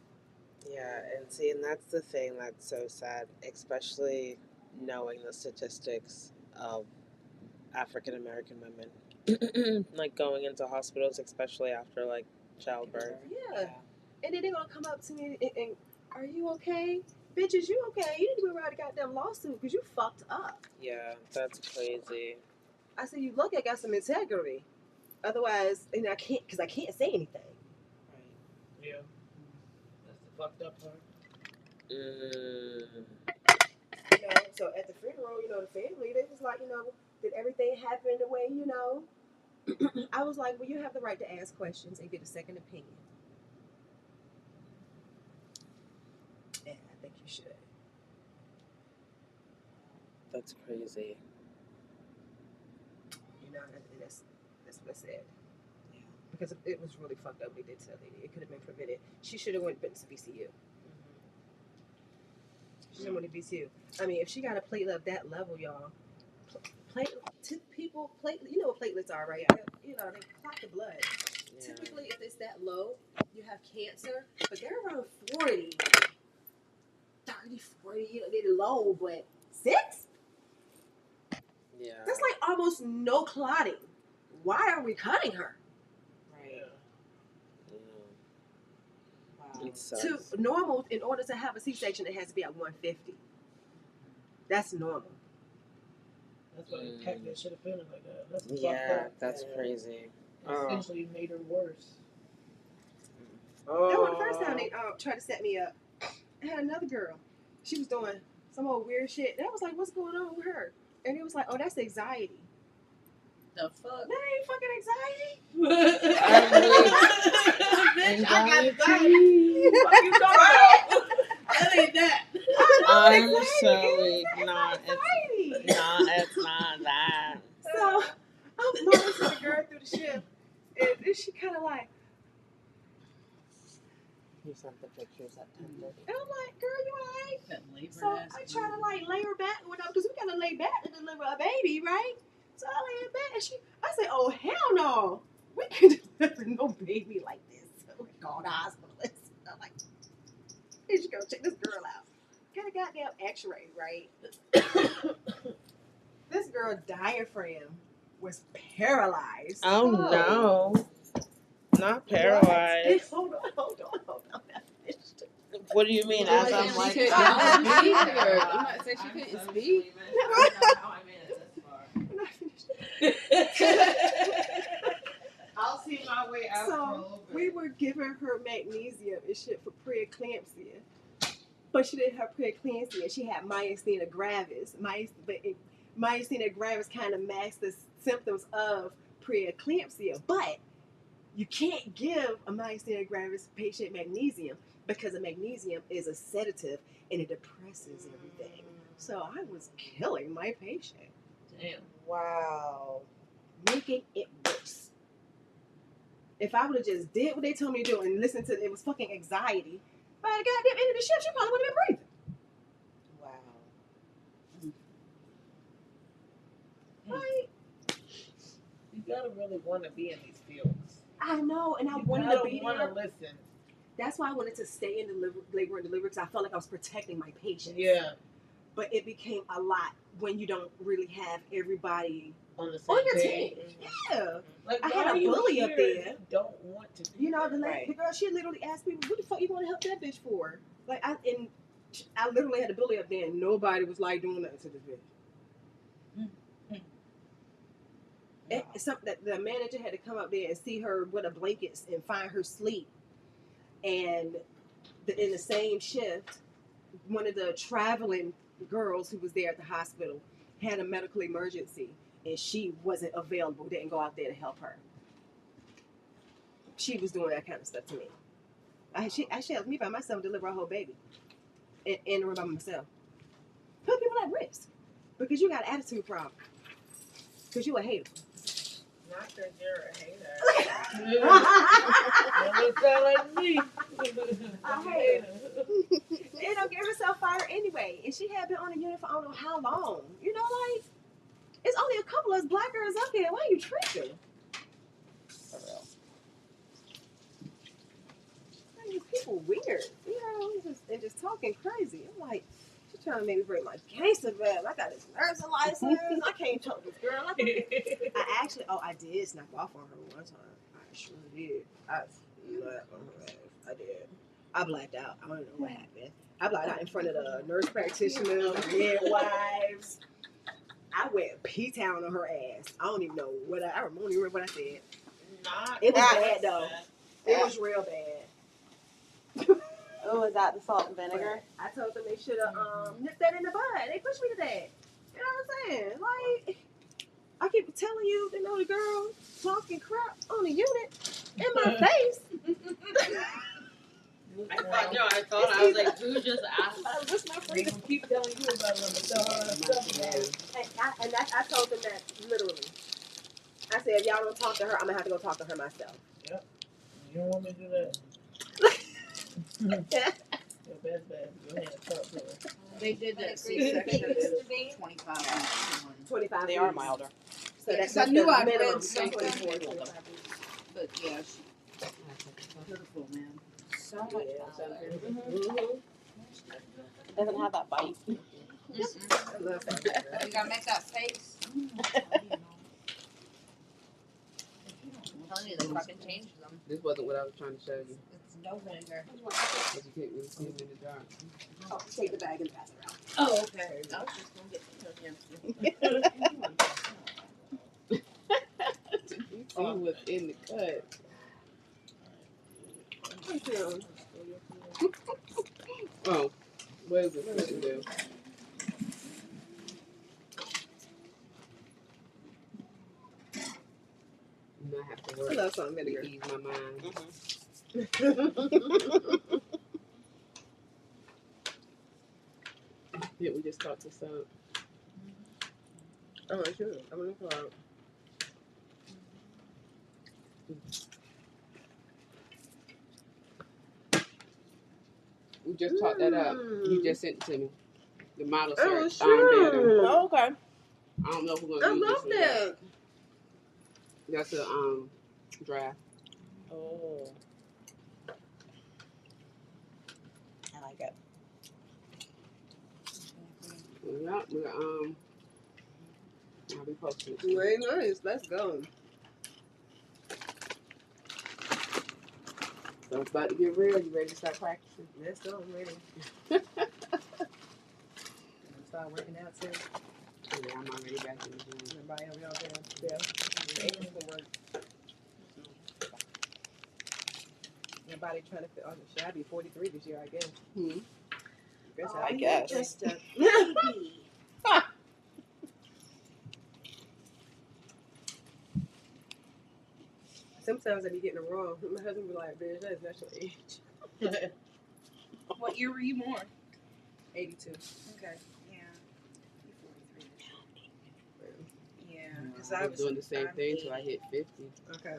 Yeah, and see, and that's the thing that's so sad, especially knowing the statistics of African American women, like going into hospitals, especially after like childbirth. Yeah. And then they're gonna come up to me and Are you okay? Bitch, is you okay? You need to be writing a goddamn lawsuit because you fucked up. Yeah, that's crazy. I said, you lucky I got some integrity. Otherwise, and I can't say anything. Right. Yeah. That's the fucked up part. You know, so at the funeral, you know, the family, they was like, you know, did everything happen the way, you know? I was like, well, you have the right to ask questions and get a second opinion. And I think you should. That's crazy. You know, and that's what I said. Yeah. Because it was really fucked up what they did to that lady. It could have been prevented. She should have went to VCU. She should have went to VCU. I mean, if she got a platelet of that level, y'all, you know what platelets are, right? You know, they clot the blood. Yeah. Typically, if it's that low, you have cancer, but they're around 40, 30, 40, you know, they're low, but 6? Yeah. That's like almost no clotting. Why are we cutting her? Right. Wow. It sucks. To normal, in order to have a C-section, it has to be at 150. That's normal. That's why they packed that shit up in her like that. That's Yeah, that's crazy. Essentially made her worse. That was the first time they tried to set me up. I had another girl. She was doing some old weird shit. And I was like, what's going on with her? And it was like, oh, that's anxiety. The fuck? That ain't fucking anxiety. Bitch, I got anxiety. What you talking about? That ain't that. I'm so weak. No, it's not that. So I'm monitoring the girl through the shift, and then she kind of like, You sent the pictures at 10:30. and I'm like, girl, you alright? So I try to like lay her back, because we gotta lay back to deliver a baby, right? So I lay her back, and I said, oh hell no, we can deliver no baby like this. So we called the hospitalist. I'm like, you should go check this girl out. Got a goddamn X-ray, right? This girl diaphragm was paralyzed. Oh no. Not paralyzed. Hold on. I'm not finished. What do you mean? As I'm like, I'm not saying she couldn't speak. I'm not finished. I'll see my way out. So we were giving her magnesium and shit for preeclampsia, but she didn't have preeclampsia. She had myasthenia gravis. Myasthenia gravis kind of masks the symptoms of preeclampsia, but you can't give a myasthenia gravis patient magnesium because the magnesium is a sedative and it depresses everything. So I was killing my patient. Damn. Wow. Making it worse. If I would have just did what they told me to do and listened to it was fucking anxiety, by the goddamn end of the shift, she probably would have been breathing. Wow. Right? You gotta really want to be in these fields. I know, and I You wanted to gotta be want there. to listen. That's why I wanted to stay in labor and delivery because I felt like I was protecting my patients. Yeah. But it became a lot when you don't really have everybody On the same on your page. team. Yeah. Like, I had why a are you bully up here there. if you don't want to be You know, there? the girl, she literally asked me, what the fuck you want to help that bitch for? Like, I literally had a bully up there and nobody was like doing nothing to this bitch. It's something that the manager had to come up there and see her with a blankets and find her sleep. And in the same shift, one of the traveling girls who was there at the hospital had a medical emergency and she wasn't available, didn't go out there to help her. She was doing that kind of stuff to me. She helped me by myself deliver a whole baby and by myself. Put people at risk because you got an attitude problem. Because you a hater. Not because you're a hater. Don't sound like me. I hate her. They don't get herself fired anyway. And she had been on the unit for I don't know how long. You know, like, it's only a couple of us black girls up here. Why are you tripping? For real. These people weird. You know, and just talking crazy. I'm like, she's trying to make me bring my gangster badge. I got this nursing license. I can't talk to this girl. I did snap off on her one time. I sure did. I did. I blacked out. I don't know what happened. I blacked out in front of the nurse practitioner, the midwives. I went P-Town on her ass. I don't even know what I don't even remember what I said. It was bad though. It was real bad. Oh, is that the salt and vinegar? But I told them they should have nipped that in the bud. They pushed me to that. You know what I'm saying? Like, I keep telling you, you know, the girl talking crap on the unit in my face. I thought I was like, who just asked? What's my They gonna keep telling you about them. And I told them that literally. I said, if y'all don't talk to her, I'm gonna have to go talk to her myself. Yep. You don't want me to do that. Your best bet. Go ahead, talk to her. They did that C-section is 25. 25. They are milder. So that's I knew the I'd minimum. read something. 24, 25. But yeah, she's beautiful, man. So much fun. It doesn't have that bite. I love that. You gotta make that face. I'm telling you, they fucking changed them. This wasn't what I was trying to show you. It's no vinegar. Because you can't really see them in the jar. Oh, take the bag and pass it out. Oh, okay. I was just gonna get You see what's in the cut. Oh, what is it supposed to do? I have to I work love salt and vinegar. to ease my mind. Did we just talk to soap? Oh, I should. I'm gonna pull out. We just talked that up. You just sent it to me. The model Oh, search. sure. Oh, okay. I don't know if we're I gonna use love this one. that. That's a draft. Oh. I like it. Yeah, I'll be posting it. Very nice. Let's go. So it's about to get real. You ready to start practicing? Let's go. I'm ready. Start working out too. Yeah, I'm already back in the gym. Everybody else out there. Yeah. Ankles can work. Everybody trying to fit. Oh, should I be 43 this year? I guess. I guess. Just a baby. Sometimes I be getting it wrong. My husband be like, "Bitch, that is not your age." What year were you born? 82. Okay. Yeah. Yeah, because I I was doing the same I'm thing till I hit 50. Okay.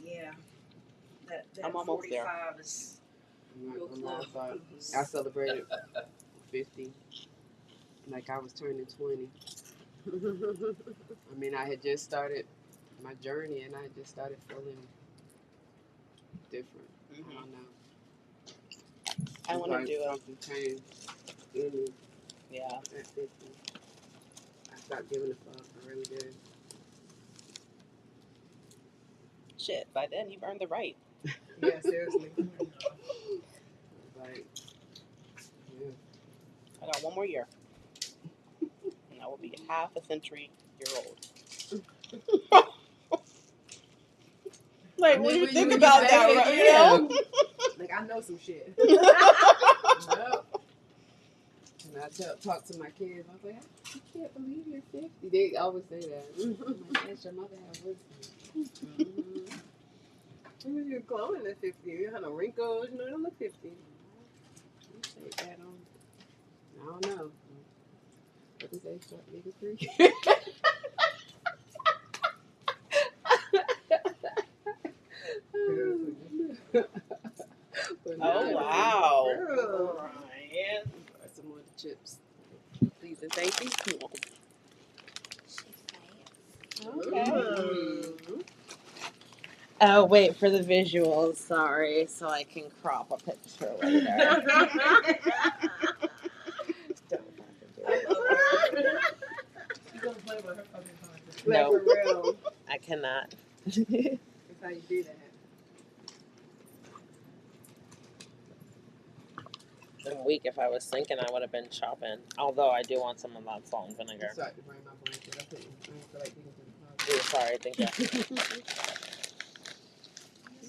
Yeah. That I'm almost 45 there. is I'm not real gonna lie, close. I celebrated 50 like I was turning 20. I mean, I had just started my journey and I had just started feeling different. I don't know. I want to do it. Something changed in me Yeah. at 50. I stopped giving a fuck. I really did. Shit, by then you've earned the right. Yeah, seriously. Like, yeah. I got one more year. And I will be half a century year old. Like, what do you think about that, right? You know? Like, I know some shit. Yep. And I talk to my kids. I was like, I can't believe you're 50. They always say that. I'm like, yes, your mother had wisdom. You're glowing at 50. You have no wrinkles. You know, you don't look 50. You take that on. I don't know. What is that short nigga free? Oh, wow. Ryan. Some more chips. Please and thank you. Okay. Oh, wait for the visuals. Sorry, so I can crop a picture later. She's gonna play with her fucking content. Like, No. for real. I cannot. That's how you do that. week. If I was thinking, I would have been shopping. Although I do want some of that salt and vinegar. Sorry to bring my blanket. I didn't feel like digging through the Ooh, sorry, thank you.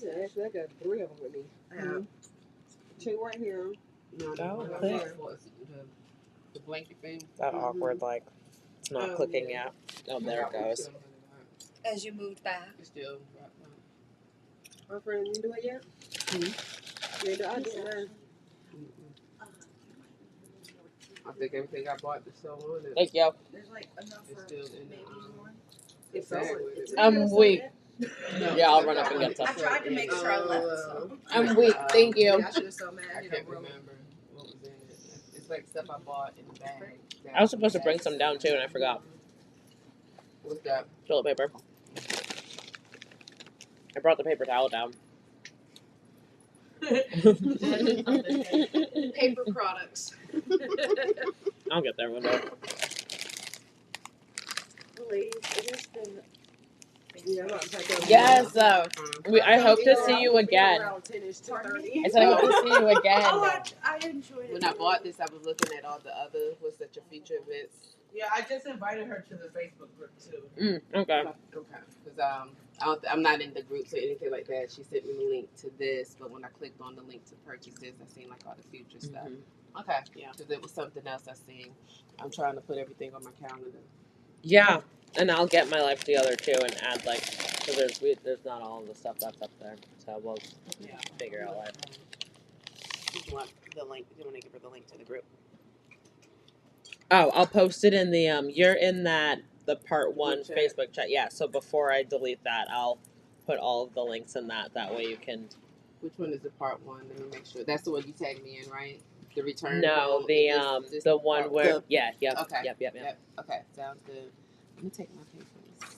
Yeah, actually, I got 3 of them with me. I have 2 right here. No, Oh, no, click. the blanket thing. That awkward, like, it's not clicking yet. Oh, there it goes. As you moved back. It's still My friend, you do it yet? Yeah, I did mine. I think everything I bought is still on it. Thank you. There's like enough It's for still in maybe one. the bag with it. I'm weak. No, Yeah, I'll run up and get I some. tried to make sure I left some. I'm weak. Thank you. Yeah, I should have so mad. I can't remember what was in it. It's like stuff I bought in the bag. I was supposed to bring some down too, and I forgot. What's that? Toilet paper. I brought the paper towel down. Paper products. I'll get there one day. Ladies, it has been Yeah, I'm about to take that. Yes, I hope to see you again. Around 10-ish to Pardon 30. me? I said I hope to see you again. Oh, I enjoyed it. When I bought this, I was looking at all the other, what's that, your feature events? Yeah, I just invited her to the Facebook group too. Okay. Okay. Because I'm not in the groups or anything like that. She sent me the link to this, but when I clicked on the link to purchase this, I seen like all the future stuff. Okay. Yeah. Because it was something else I seen. I'm trying to put everything on my calendar. Yeah, and I'll get my life together too and add like, cause there's not all of the stuff that's up there, so we'll figure out life. Do you want the link? Do you want to give her the link to the group? Oh, I'll post it in the you're in the part 1 chat. Facebook chat. Yeah, so before I delete that, I'll put all of the links in that. That way you can. Which one is the part 1? Let me make sure. That's the one you tagged me in, right? The return. No, code? This the one part- where the- yep. Okay. Yep. Okay, sounds good. Let me take my papers.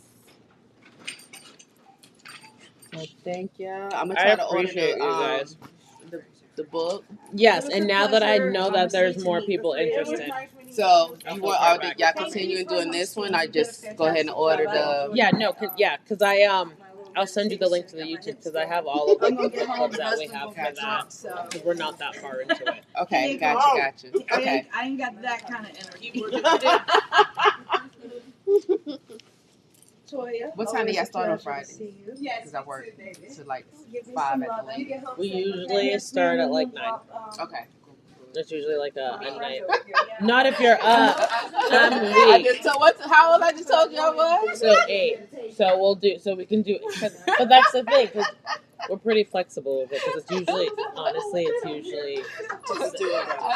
So thank you. I'm gonna I try to order appreciate the you guys. the book. Yes, It was and a now that I pleasure, know that honestly, there's to more meet the people three of you. interested. So I'll you go want right are back. y'all Thank continuing you so doing much, this one? Steve. I You did a just go ahead and order fantastic the. Yeah, no, cause I I'll send you the link to the YouTube because I have all of I'm the gonna get home clips and that we husband have will for get that. drunk, so. Because we're not that far into it. Okay, He ain't gotcha. Okay. I ain't got that kind of energy. Toya, What time do y'all always a start on pleasure to Friday? see you. Because I work to like Give me 5 some at love. the You get latest. home We safe, okay? usually Yes, start ma'am, at like and we'll 9. drop, Okay. It's usually like a my friends night. over here, yeah. Not if you're up. I'm I weak. just told how old I just told you I was. So 8. So we can do. But that's the thing, because we're pretty flexible with it. Because it's usually, honestly, I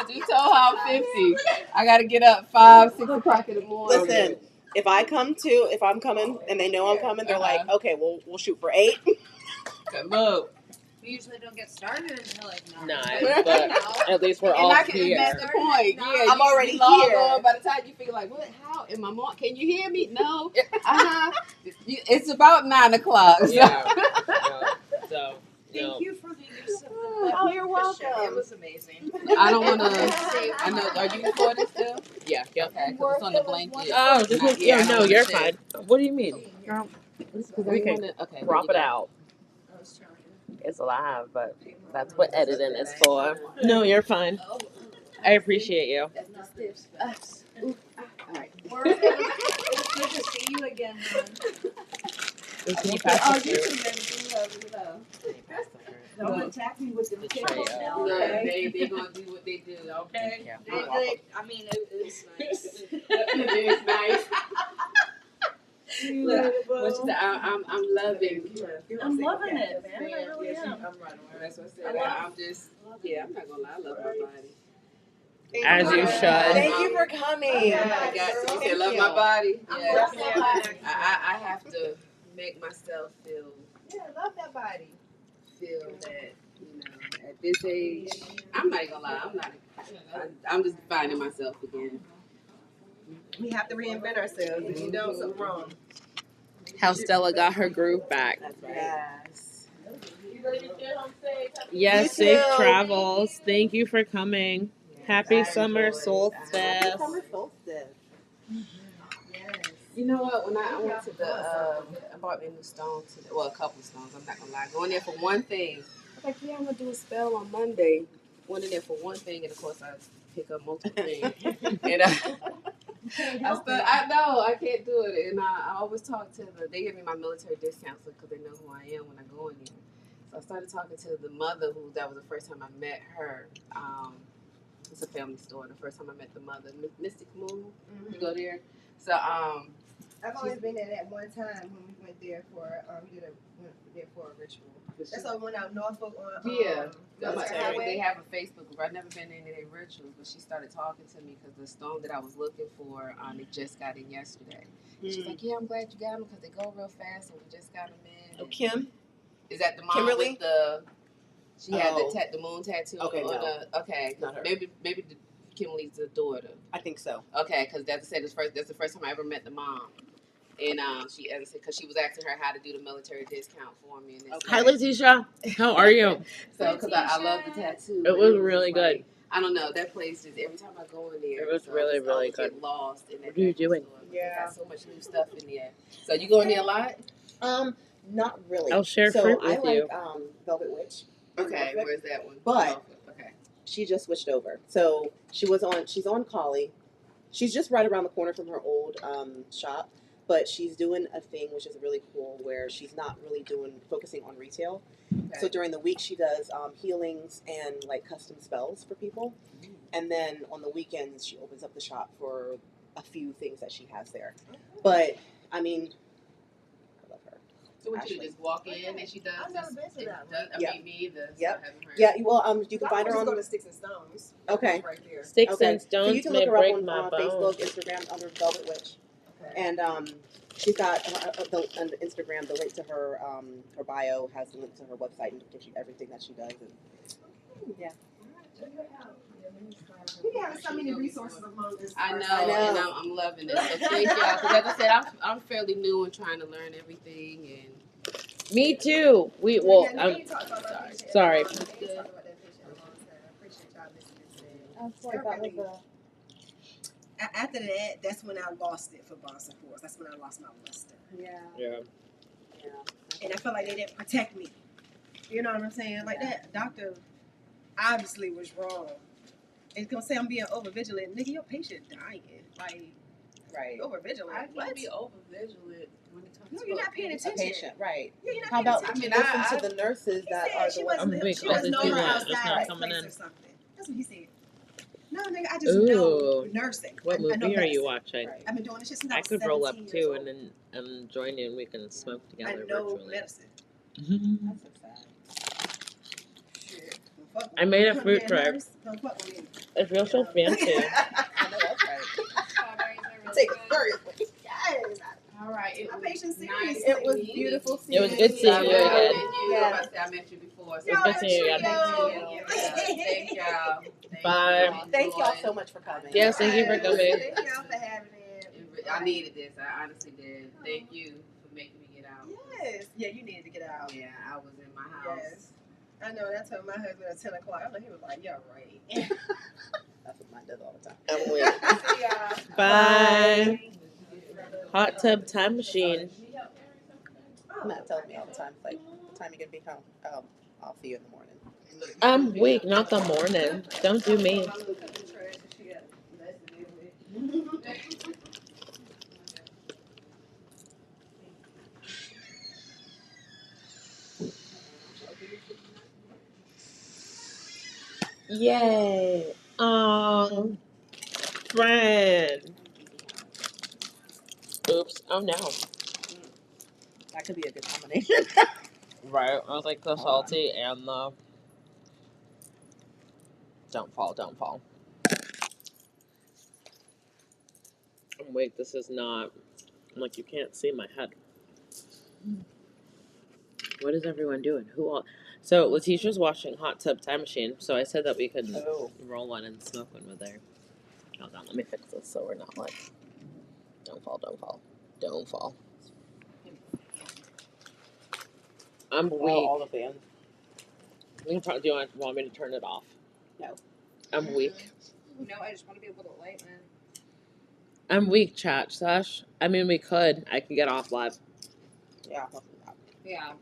just told her I'm 50. I gotta get up 5, 6 o'clock in the morning. Listen, if I'm coming, and they know I'm coming, they're like, okay, we'll shoot for 8. Okay, look. We usually don't get started until like 9. 9, but at least we're all That's here. the point. Yeah, I'm already you log here. on. By the time you feel like, what? How? Am I on? Can you hear me? No. It's about 9 o'clock. So. Yeah. So. Thank you for the use of the Oh, you're cushion. welcome. It was amazing. I don't want to. I know. Are you recording still? Yeah. Yep. Okay, because it's on the blanket. Oh, just Yeah, I no, don't you're wanna fine. What do you mean? We can crop it out. It's live, but that's what editing is for. No, you're fine. I appreciate you. Alright. It was good to see you again, hon. Can you pass Oh, this you through? too, baby. Don't attack me with the The pickles tray now, No, okay? they gonna do what they do. Okay. Yeah. I mean, it was nice. It's nice. Look, what you say? I'm loving. I'm loving it, man. I really am. That's what I said. I'm just. Yeah, I'm not gonna lie. I love my body. As you should. Thank you for coming. Yeah, I got to. You said love my body. Yeah. I have to make myself feel. Yeah, love that body. Feel that at this age, I'm not gonna lie. I'm just finding myself again. We have to reinvent ourselves. If you don't, something wrong. How Stella got her groove back. Yes. Yes, You safe too. travels. Thank you for coming. Happy summer solstice. Happy summer solstice. You know what? When I went to I bought me a new stone today. Well, a couple of stones. I'm not gonna lie. Going there for one thing. I was like, yeah, I'm gonna do a spell on Monday. went in there for one thing, and of course I pick up multiple things. And I know I can't do it, and I always talk to they give me my military discounts because they know who I am when I go in there. So I started talking to the mother, that was the first time I met her. It's a family store. The first time I met the mother, Mystic Moon. You go there. So I've always been there that one time when we went there for went there for a ritual. That's why we went out Norfolk on they have a Facebook group. I've never been in their rituals, but she started talking to me because the stone that I was looking for, they just got in yesterday. She's like, "Yeah, I'm glad you got them because they go real fast, and we just got them in." Oh, Kim? Is that the mom Kimberly? with the? She had the moon tattoo. Okay, on no. Okay, Not her. maybe Kimberly's the daughter. I think so. Okay, because that's the first time I ever met the mom. And she, as I said, because she was asking her how to do the military discount for me. And Hi, Letitia. How are you? So, because I love the tattoo. It was really good. Like, I don't know, that place is, every time I go in there, It was really, really good. Get lost in that. What are you doing? They got so much new stuff in there. So you go in there a lot? Not really. I'll share so fruit I with like you. Velvet Witch. Okay, where's that one? But okay, she just switched over. So she's on Collie. She's just right around the corner from her old shop. But she's doing a thing which is really cool where she's not really focusing on retail. Okay. So during the week she does healings and like custom spells for people. Mm-hmm. And then on the weekends she opens up the shop for a few things that she has there. Okay. But I mean, I love her. So what you just walk in and she does I've never been to that one. I mean, me either. Yep. So yeah. Well, you can find her on go to Sticks and Stones. Okay. Right there. Sticks and Stones so you can may look her break up my on bones. Facebook, Instagram under Velvet Witch. And she's got on Instagram the link to her bio has the link to her website and gives you everything that she does. And, yeah. We have so many resources among us. I know. And I'm loving it. So thank y'all. Because as I said, I'm fairly new and trying to learn everything. And me too. I'm sorry. After that, that's when I lost it for Boston Force. That's when I lost my luster. Yeah. And I felt like they didn't protect me. You know what I'm saying? Like that doctor obviously was wrong. It's gonna say I'm being over vigilant. Nigga, your patient dying. Like, right. Over vigilant. I can't be over vigilant when it comes to you're not paying attention. Patient, right. Yeah, you're not How about attention. listen to the nurses that are the ones. She was nowhere outside coming in. or something. That's what he said. No, nigga, I just know nursing. What movie know are you medicine. watching? Right. I've been doing this shit since I could roll up too and and then join you and we can smoke together I know virtually. medicine. That's so sad. Shit. I made a fruit tray. It feels so fancy. I know that's right. Strawberries are really Take good. it seriously. Yes. all right, My patient's nice. serious. It was beautiful seeing It was good seeing you again. I met you before. So It was good seeing you again. Thank y'all. Bye. Thank y'all so much for coming. Yes, thank you for coming. Thank y'all for having it. I needed this. I honestly did. Thank you for making me get out. Yes. Yeah, you needed to get out. Yeah, I was in my house. Yes. I know. That's what my husband at 10 o'clock. He was like, "Yeah, right." That's what mine does all the time. I'm weak. See y'all. Bye. Hot tub time machine. Matt tells me all the time, like, what time you gonna be home? Oh, I'll see you in the morning. I'm weak, not the morning. Don't do me. Yay. Friend. Oops. Oh no. That could be a good combination. Right. I was like the salty and the don't fall. I'm weak. This is not like you can't see my head. What is everyone doing? Who all? So Letitia's watching Hot Tub Time Machine. So I said that we could roll one and smoke one with her. Hold on, let me fix this so we're not like. Don't fall. I'm weak. All the fans. Do you want me to turn it off? No. I'm weak. No, I just want to be able to light, man. I'm weak, chat, Sash. I mean, we could. I could get off live. Yeah. Yeah.